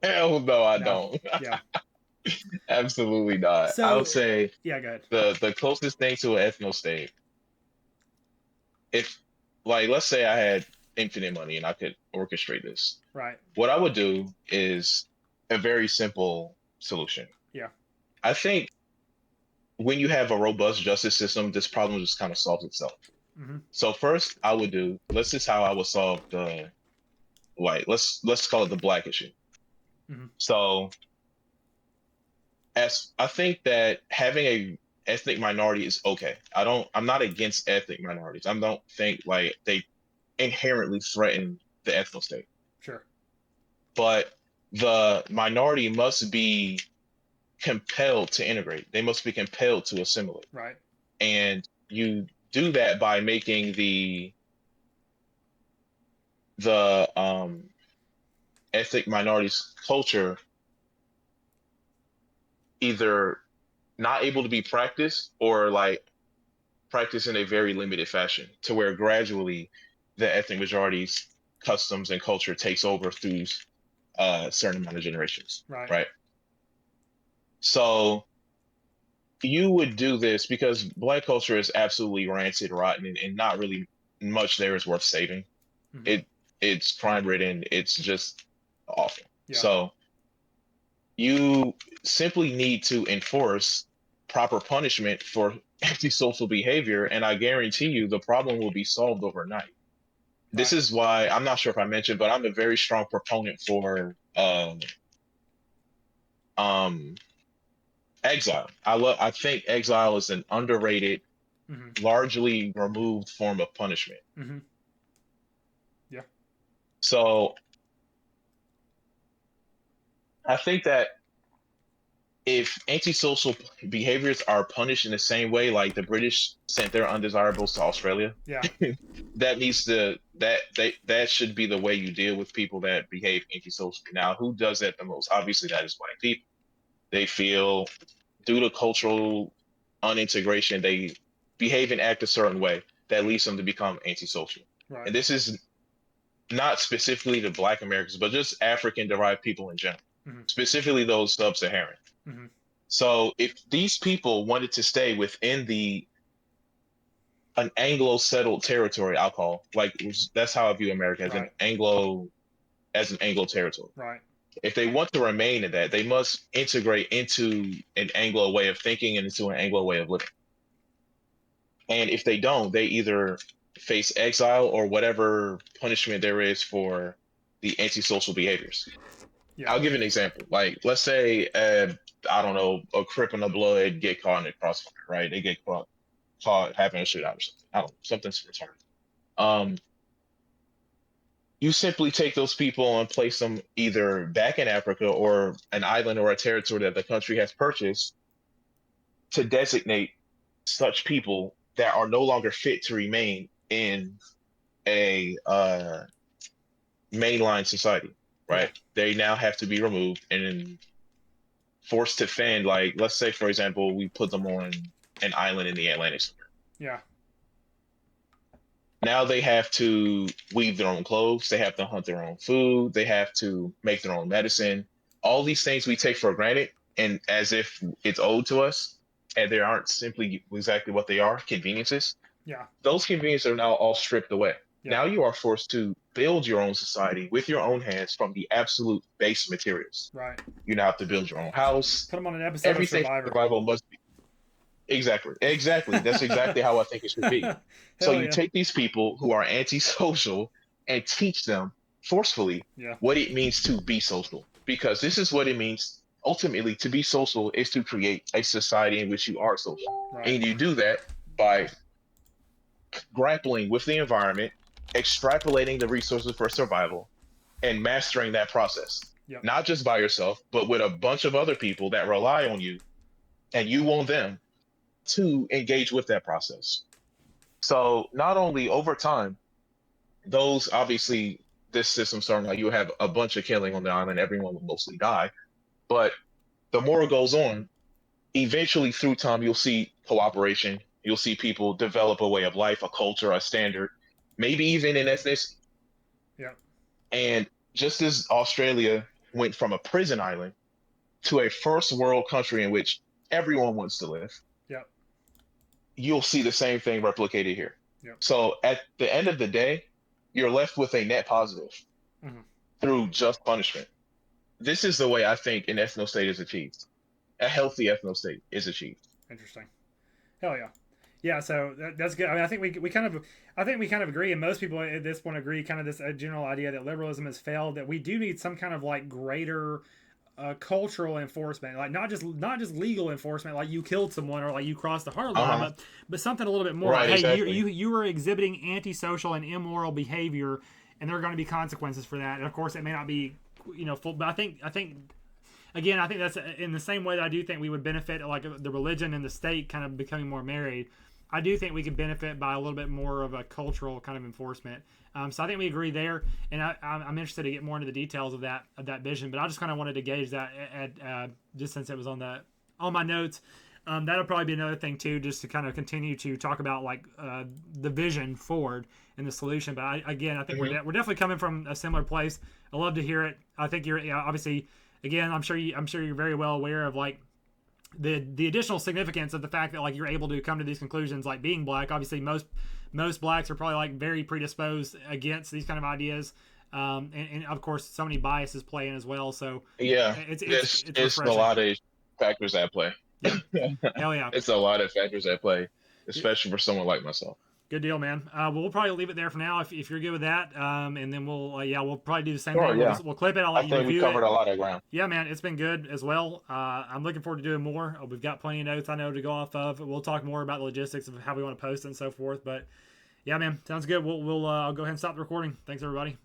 Hell no, I No. don't. Yeah. Absolutely not. I would So say yeah, go ahead. the closest thing to an ethno state, if like let's say I had infinite money and I could orchestrate this, Right. what I would do is a very simple solution. Yeah. I think when you have a robust justice system, this problem just kind of solves itself. Mm-hmm. So first, I would do. This is how I would solve the white. Let's call it the black issue. Mm-hmm. So as I think that having a ethnic minority is okay. I'm not against ethnic minorities. I don't think like they inherently threaten the ethno state. Sure. But the minority must be compelled to integrate. They must be compelled to assimilate. Right. And you do that by making the ethnic minorities culture either not able to be practiced or like practiced in a very limited fashion to where gradually the ethnic majority's customs and culture takes over through a certain amount of generations, Right. right? So you would do this because black culture is absolutely rancid, rotten, and not really much there is worth saving. Mm-hmm. It's crime ridden. It's just awful. Yeah. So you simply need to enforce proper punishment for antisocial behavior, and I guarantee you the problem will be solved overnight. This Right. is why I'm not sure if I mentioned, but I'm a very strong proponent for um exile. I think exile is an underrated, Mm-hmm. largely removed form of punishment. Mm-hmm. Yeah. So I think that if antisocial behaviors are punished in the same way, like the British sent their undesirables to Australia, Yeah. that needs to that should be the way you deal with people that behave antisocially. Now, who does that the most? Obviously, that is white people. They feel due to cultural unintegration, they behave and act a certain way that leads them to become antisocial. Right. And this is not specifically to Black Americans, but just African derived people in general, Mm-hmm. specifically those sub-Saharan. Mm-hmm. So if these people wanted to stay within the an Anglo settled territory, I'll call like that's how I view America Right. As an Anglo territory. Right. If they want to remain in that, they must integrate into an Anglo way of thinking and into an Anglo way of living. And if they don't, they either face exile or whatever punishment there is for the antisocial behaviors. Yeah. I'll give you an example. Like, let's say, I don't know, a Crip in the Blood get caught in the crossfire, right? They get caught having a shootout or something. I don't know, something's retarded. Um, you simply take those people and place them either back in Africa or an island or a territory that the country has purchased to designate such people that are no longer fit to remain in a mainline society, Yeah. right? They now have to be removed and forced to fend. Like, let's say, for example, we put them on an island in the Atlantic somewhere. Yeah. Now they have to weave their own clothes. They have to hunt their own food. They have to make their own medicine. All these things we take for granted and as if it's owed to us, and they aren't simply exactly what they are, conveniences. Yeah. Those conveniences are now all stripped away. Yeah. Now you are forced to build your own society with your own hands from the absolute base materials. Right. You now have to build your own house. Put them on an episode of Everything for Survivor. survival must be exactly. That's exactly how I think it should be. So Hell you yeah. take these people who are antisocial and teach them forcefully Yeah. what it means to be social. because this is what it means ultimately to be social is to create a society in which you are social. Right. And you do that by grappling with the environment, extrapolating the resources for survival, and mastering that process. Yep. Not just by yourself, but with a bunch of other people that rely on you and you on them to engage with that process. So not only over time, those obviously this system starting like you have a bunch of killing on the island, everyone will mostly die. But the more it goes on, eventually through time you'll see cooperation, you'll see people develop a way of life, a culture, a standard, maybe even an ethnicity. Yeah. And just as Australia went from a prison island to a first world country in which everyone wants to live, Yeah. you'll see the same thing replicated here. Yeah. So at the end of the day, you're left with a net positive Mm-hmm. through just punishment. This is the way I think an ethno state is achieved. A healthy ethno state is achieved. Interesting. Hell yeah. Yeah, so that's good. I mean, I think we kind of agree, and most people at this point agree, kind of this general idea that liberalism has failed. That we do need some kind of like greater cultural enforcement, like not just legal enforcement, like you killed someone or like you crossed the hard line, Uh-huh. but something a little bit more. Right, Like, hey, exactly. you were exhibiting antisocial and immoral behavior, and there are going to be consequences for that. And of course, it may not be full, but I think again, I think that's in the same way that I do think we would benefit like the religion and the state kind of becoming more married. I do think we could benefit by a little bit more of a cultural kind of enforcement. So I think we agree there, and I'm interested to get more into the details of that vision. But I just kind of wanted to gauge that just since it was on my notes. That'll probably be another thing too, just to kind of continue to talk about like the vision forward and the solution. But I think we're definitely coming from a similar place. I love to hear it. I think you're obviously again. I'm sure you're very well aware of like the additional significance of the fact that like you're able to come to these conclusions, like being black. Obviously most blacks are probably like very predisposed against these kind of ideas, and of course so many biases play in as well, so Yeah, it's it's a refreshing. lot of factors at play. Yep. Hell yeah. It's a lot of factors at play, especially for someone like myself. Good deal, man. Well, we'll probably leave it there for now if you're good with that, and then we'll probably do the same Sure, thing. yeah. We'll clip it. I'll I let you think we review covered it. a lot of ground. Yeah, man, it's been good as well. I'm looking forward to doing more. We've got plenty of notes I know to go off of. We'll talk more about the logistics of how we want to post it and so forth. But yeah, man, sounds good. I'll go ahead and stop the recording. Thanks, everybody.